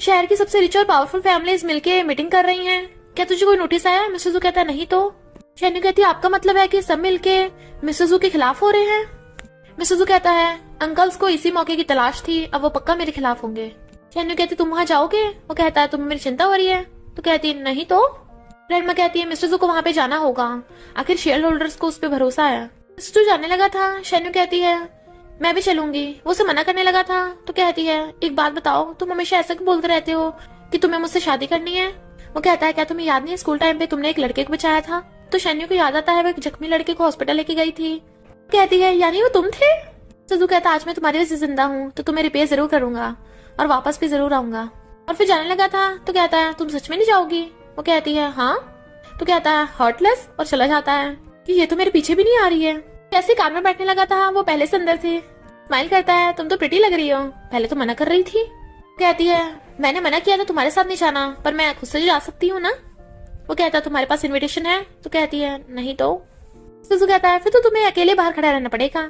शहर की सबसे रिच और पावरफुल फैमिलीज मिलके मीटिंग कर रही हैं, क्या तुझे कोई नोटिस आया। मिस्टर जू कहता है नहीं। तो शैन्यू कहती है आपका मतलब है कि सब मिलके मिस्टर जू के खिलाफ हो रहे हैं। मिस्टर जू कहता है अंकल्स को इसी मौके की तलाश थी, अब वो पक्का मेरे खिलाफ होंगे। शैन्यू कहती तुम वहाँ जाओगे। वो कहता है तुम्हें मेरी चिंता हो रही है। तो कहती है नहीं। तो ग्रैंडमा कहती है मिस्टर जू को वहाँ पे जाना होगा, आखिर शेयर होल्डर्स को उस पर भरोसा है। मिस्टर जू जाने लगा था। शैन्यू कहती है मैं भी चलूंगी। वो उसे मना करने लगा था। तो कहती है एक बात बताओ, तुम हमेशा ऐसा क्यों बोलते रहते हो कि तुम्हें मुझसे शादी करनी है। वो कहता है क्या तुम्हें याद नहीं स्कूल टाइम पे तुमने एक लड़के को बचाया था। तो शैन्यू को याद आता है वो एक जख्मी लड़के को हॉस्पिटल लेके गई थी। कहती है यानी वो तुम थे। सिद्धू कहता आज मैं तुम्हारी वजह से जिंदा हूँ तो तुम्हें रिपेयर जरूर करूंगा और वापस भी जरूर आऊंगा। और फिर जाने लगा था। तो कहता है तुम सच में नहीं जाओगी। वो कहती है हाँ। तो कहता है हर्टलेस, और चला जाता है कि ये तो मेरे पीछे भी नहीं आ रही है। जैसे कार में बैठने लगा था वो पहले से अंदर थे। स्माइल करता है तुम तो प्रिटी लग रही हो, पहले तो मना कर रही थी। कहती है मैंने मना किया था तुम्हारे साथ नहीं जाना, पर मैं खुद से जा सकती हूँ ना। वो कहता है तुम्हारे पास इनविटेशन है। तो कहती है नहीं। तो सिद्धू कहता है फिर तो तुम्हें अकेले बाहर खड़ा रहना पड़ेगा।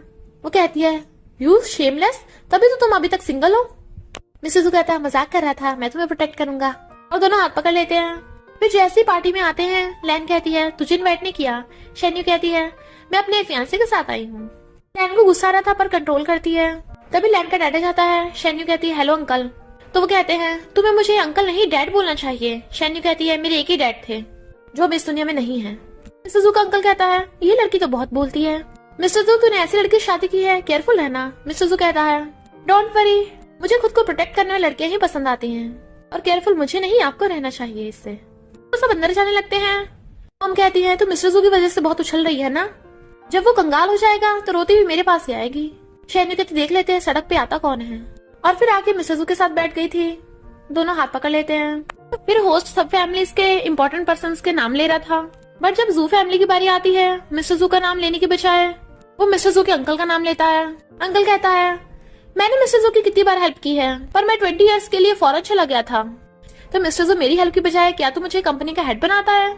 वो कहती है यू शेमलेस, तभी तो तुम अभी तक सिंगल हो। मिसेस कहता है मजाक कर रहा था, मैं तुम्हें प्रोटेक्ट करूंगा। और दोनों हाथ पकड़ लेते हैं। फिर जैसी पार्टी में आते हैं, लैन कहती है तुझे इनवाइट नहीं किया। शैन्यू कहती है मैं अपने फियांसे के साथ आई हूँ। लैन को गुस्सा आ रहा था पर कंट्रोल करती है। तभी लैन का डैड आ जाता है। शैन्यू कहती है हेलो अंकल। तो वो कहते हैं तुम्हें मुझे अंकल नहीं डैड बोलना चाहिए। शैन्यू कहती है मेरे एक ही डैड थे जो अब इस दुनिया में नहीं है। मिस्टर जू का अंकल कहता है ये लड़की तो बहुत बोलती है। मिस्टर जू तूने ऐसी लड़की से शादी की है, केयरफुल रहना। मिस्टर जू कहता है डोंट वरी, मुझे खुद को प्रोटेक्ट करने वाली लड़कियां ही पसंद आती हैं और केयरफुल मुझे नहीं, आपको रहना चाहिए इससे। तो सब अंदर जाने लगते हैं। मॉम कहती है तो मिस्टर जू की वजह से बहुत उछल रही है ना, जब वो कंगाल हो जाएगा तो रोती हुई मेरे पास ही आएगी। शैन्यू कहती देख लेते हैं सड़क पे आता कौन है, और फिर आके मिस्टर जू के साथ बैठ गई थी। दोनों हाथ पकड़ लेते हैं। फिर होस्ट सब फैमिलीज के इम्पोर्टेंट पर्संस के नाम ले रहा था, बट जब जू फैमिली की बारी आती है मिस्टर जू का नाम लेने के बजाय वो मिस्टर जू के अंकल का नाम लेता है। अंकल कहता है मैंने मिस्टर जू की कितनी बार हेल्प की है, पर मैं 20 इयर्स के लिए फॉरेन चला गया था, तो मिस्टर जू मेरी हेल्प की बजाय क्या तू मुझे कंपनी का हेड बनाता है।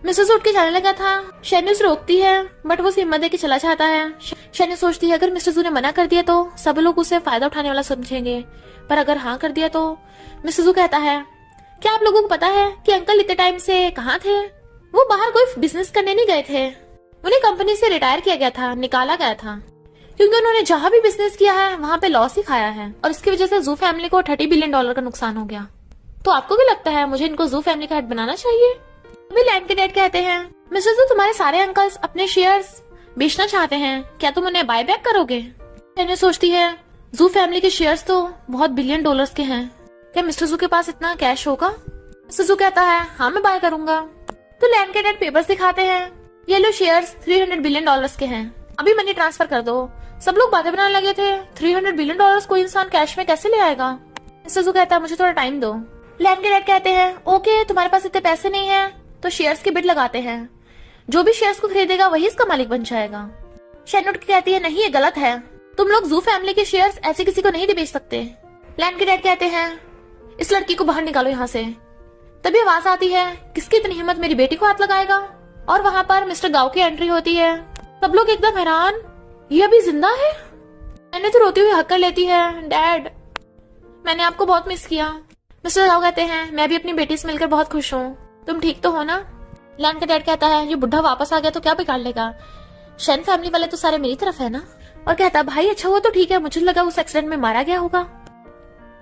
मिस्टर जू उठ के जाने लगा था। शैन्यू उसे रोकती है, बट वो उसे हिम्मत देके चला जाता है। शैन्यू सोचती है अगर मिस्टर जू ने मना कर दिया तो सब लोग उसे फायदा उठाने वाला समझेंगे, पर अगर हाँ कर दिया तो। मिस्टर जू कहता है क्या आप लोगों को पता है कि अंकल इतने टाइम से कहाँ थे? वो बाहर कोई बिजनेस करने नहीं गए थे, उन्हें कंपनी से रिटायर किया गया था, निकाला गया था, क्योंकि उन्होंने जहाँ भी बिजनेस किया है वहाँ पे लॉस ही खाया है, और इसकी वजह से जू फैमिली को $30 बिलियन का नुकसान हो गया। तो आपको क्या लगता है मुझे इनको जू फैमिली का हेड बनाना चाहिए? अभी लैंड के डैड कहते हैं मिस्टर जू तुम्हारे सारे अंकल्स अपने शेयर्स बेचना चाहते हैं, क्या तुम उन्हें बाय बैक करोगे? शैन्यू सोचती है जू फैमिली के शेयर्स तो बहुत $1 बिलियन के हैं, क्या मिस्टर जू के पास इतना कैश होगा? मिस्टर जू कहता है हाँ मैं बाय करूंगा। तो लैंड के डैड पेपर्स दिखाते हैं, ये लो शेयर्स $300 बिलियन के हैं, अभी मनी ट्रांसफर कर दो। सब लोग बातें बनाने लगे थे, $300 बिलियन कोई इंसान कैश में कैसे ले आएगा? मिस्टर जू कहता है मुझे थोड़ा टाइम दो। लैंड के डैड कहते हैं ओके तुम्हारे पास इतने पैसे नहीं है तो शेयर्स की बिड लगाते हैं, जो भी शेयर्स को खरीदेगा वही इसका मालिक बन जाएगा। शैन्यू कहती है नहीं ये गलत है, तुम लोग जू फैमिली के शेयर्स ऐसे किसी को नहीं बेच सकते। लैंड के डैड कहते हैं इस लड़की को बाहर निकालो यहाँ से। तभी आवाज आती है किसकी इतनी हिम्मत मेरी बेटी को हाथ लगाएगा, और वहाँ पर मिस्टर गाओ की एंट्री होती है। सब लोग एकदम हैरान, ये अभी जिंदा है? मैंने तो रोती हुई हक कर लेती है डैड मैंने आपको बहुत मिस किया। मिस्टर गाओ कहते हैं मैं भी अपनी बेटी से मिलकर बहुत खुश हूँ, तुम ठीक तो हो ना? लैंड का डैड कहता है ये बुढ़ा वापस आ गया तो क्या बिगाड़ लेगा, शैन फैमिली वाले तो सारे मेरी तरफ है ना। और कहता है भाई अच्छा हुआ तो ठीक है, मुझे लगा उस एक्सीडेंट में मारा गया होगा।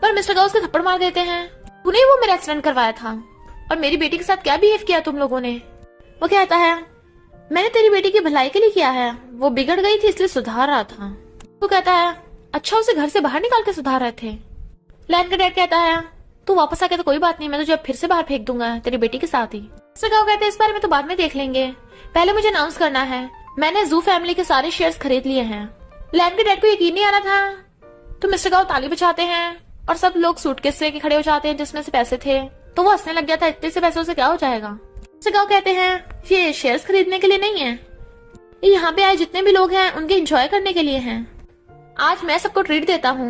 पर मिस्टर गाओ उसके थप्पड़ मार देते हैं, तूने वो मेरा एक्सीडेंट करवाया था और मेरी बेटी के साथ क्या बिहेव किया तुम लोगों ने? वो कहता है मैंने तेरी बेटी की भलाई के लिए किया है, वो बिगड़ गई थी इसलिए सुधार रहा था। वो कहता है अच्छा उसे घर से बाहर निकाल के सुधार रहे थे। लैंड का डैड कहता है तू वापस आके तो कोई बात नहीं, मैं तुझे फिर से बाहर फेंक दूंगा तेरी बेटी के साथ ही। मिस्टर गाओ कहते हैं इस बारे में तो बाद में देख लेंगे, पहले मुझे अनाउंस करना है मैंने जू फैमिली के सारे शेयर्स खरीद लिए हैं। लैंड के डैड को यकीन नहीं आ रहा था, तो मिस्टर गाओ ताली बजाते हैं और सब लोग सूटकेस लेके खड़े हो जाते हैं जिसमें से पैसे थे। तो वो हंसने लग गया था, इतने से पैसों से क्या हो जाएगा। मिस्टर गाओ कहते हैं ये शेयर्स खरीदने के लिए नहीं है, ये यहाँ पे आए जितने भी लोग हैं उनके एंजॉय करने के लिए हैं। आज मैं सबको ट्रीट देता हूँ।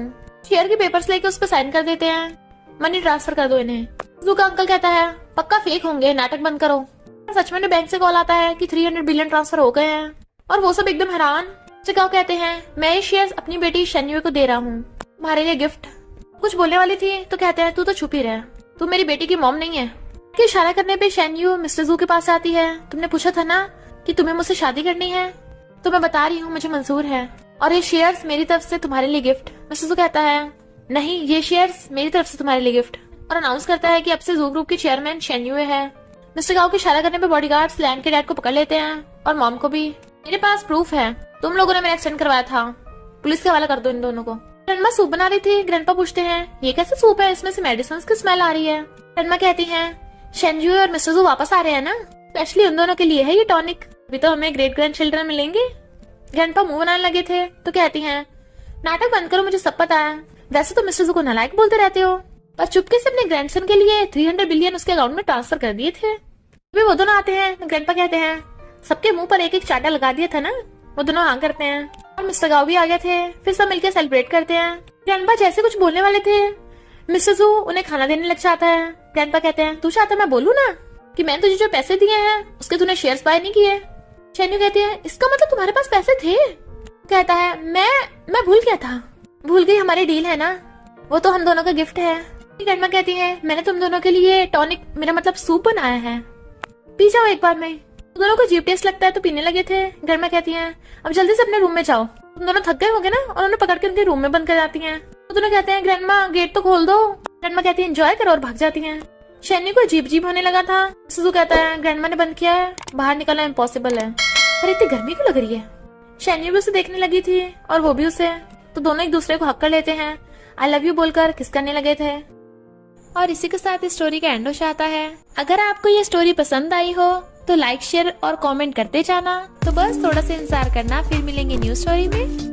शेयर के पेपर्स लेके उस पर साइन कर देते हैं, मनी ट्रांसफर कर दो इन्हें। जू का अंकल कहता है पक्का फेक होंगे, नाटक बंद करो। सच में बैंक से कॉल आता है कि 300 बिलियन ट्रांसफर हो गए हैं, और वो सब एकदम हैरान। मिस्टर गाओ कहते हैं मैं ये शेयर्स अपनी बेटी शैन्यू को दे रहा हूँ, तुम्हारे लिए गिफ्ट। कुछ बोलने वाली थी तो कहते हैं तू तो छुप ही रह, तू मेरी बेटी की मॉम नहीं है। कि इशारा करने पे शैन्यू मिस्टर जू के पास आती है, तुमने पूछा था ना कि तुम्हें मुझसे शादी करनी है, तो मैं बता रही हूँ मुझे मंजूर है, और ये शेयर्स मेरी तरफ से तुम्हारे लिए गिफ्ट। मिस्टर जू कहता है नहीं ये शेयर्स मेरी तरफ से तुम्हारे लिए गिफ्ट, और अनाउंस करता है कि अब से जू ग्रुप की चेयरमैन शैन्यू है। मिस्टर गाओ के इशारा करने पे बॉडीगार्ड्स लैंड के डैड को पकड़ लेते हैं और मॉम को भी। मेरे पास प्रूफ है, तुम लोगों ने मेरा एक्सीडेंट करवाया था, पुलिस के हवाला कर दो इन दोनों को। ग्रैंडमा सूप बना रही थी, ग्रैंडपा पूछते हैं ये कैसे सूप है, इसमें से मेडिसिन की स्मेल आ रही है। ग्रैंडमा कहती हैं शैन्यू और मिस्टर जू वापस आ रहे हैं ना, स्पेशली उन दोनों के लिए है ये टॉनिक, अभी तो हमें ग्रेट ग्रैंड चिल्ड्रन मिलेंगे। ग्रैंडपा मुंह बनाने लगे थे तो कहती हैं नाटक बंद करो, मुझे सब पता है, वैसे तो मिस्टर जू को नालायक बोलते रहते हो, पर चुपके से अपने ग्रैंडसन के लिए 300 बिलियन उसके अकाउंट में ट्रांसफर कर दिए थे। अभी वो दोनों आते हैं, ग्रैंडपा कहते हैं सबके मुंह पर एक एक चाटा लगा दिया था ना। वो दोनों हाँ करते हैं, और मिस्टर गाओ भी आ गए थे, फिर सब मिलकर सेलिब्रेट करते हैं। ग्रैंडपा जैसे कुछ बोलने वाले थे, मिस्टर जू उन्हें खाना देने लग जाता है। ग्रैंडपा कहते हैं तू चाहता मैं बोलूं ना कि मैंने तुझे जो पैसे दिए हैं उसके तूने शेयर्स बाय नहीं किए। शैन्यू कहती है इसका मतलब तुम्हारे पास पैसे थे? कहता है मैं भूल गया था, भूल गई हमारी डील है ना, वो तो हम दोनों का गिफ्ट है। ग्रैंडमा कहती है मैंने तुम दोनों के लिए टॉनिक, मेरा मतलब सूप बनाया है, पी जाओ एक बार में। दोनों को जीप टेस्ट लगता है तो पीने लगे थे। ग्रैंडमा कहती हैं अब जल्दी से अपने रूम में जाओ, तुम दोनों थक गए होंगे ना, और उन्हें पकड़ के उनके रूम में बंद कर जाती हैं। तो दोनों कहते हैं ग्रैंडमा गेट तो खोल दो। ग्रैंडमा कहती है एंजॉय करो और भाग जाती हैं। शैन्यू को अजीब अजीब होने लगा था। सुजू कहता है ग्रैंडमा ने बंद किया है, बाहर निकलना इम्पॉसिबल है। पर इतनी गर्मी क्यों लग रही है? शैन्यू भी उसे देखने लगी थी और वो भी उसे, तो दोनों एक दूसरे को हक कर लेते हैं। आई लव यू बोलकर किस करने लगे थे। और इसी के साथ इस स्टोरी का एंड हो जाता है। अगर आपको ये स्टोरी पसंद आई हो तो लाइक शेयर और कमेंट करते जाना। तो बस थोड़ा सा इंतजार करना, फिर मिलेंगे न्यू स्टोरी में।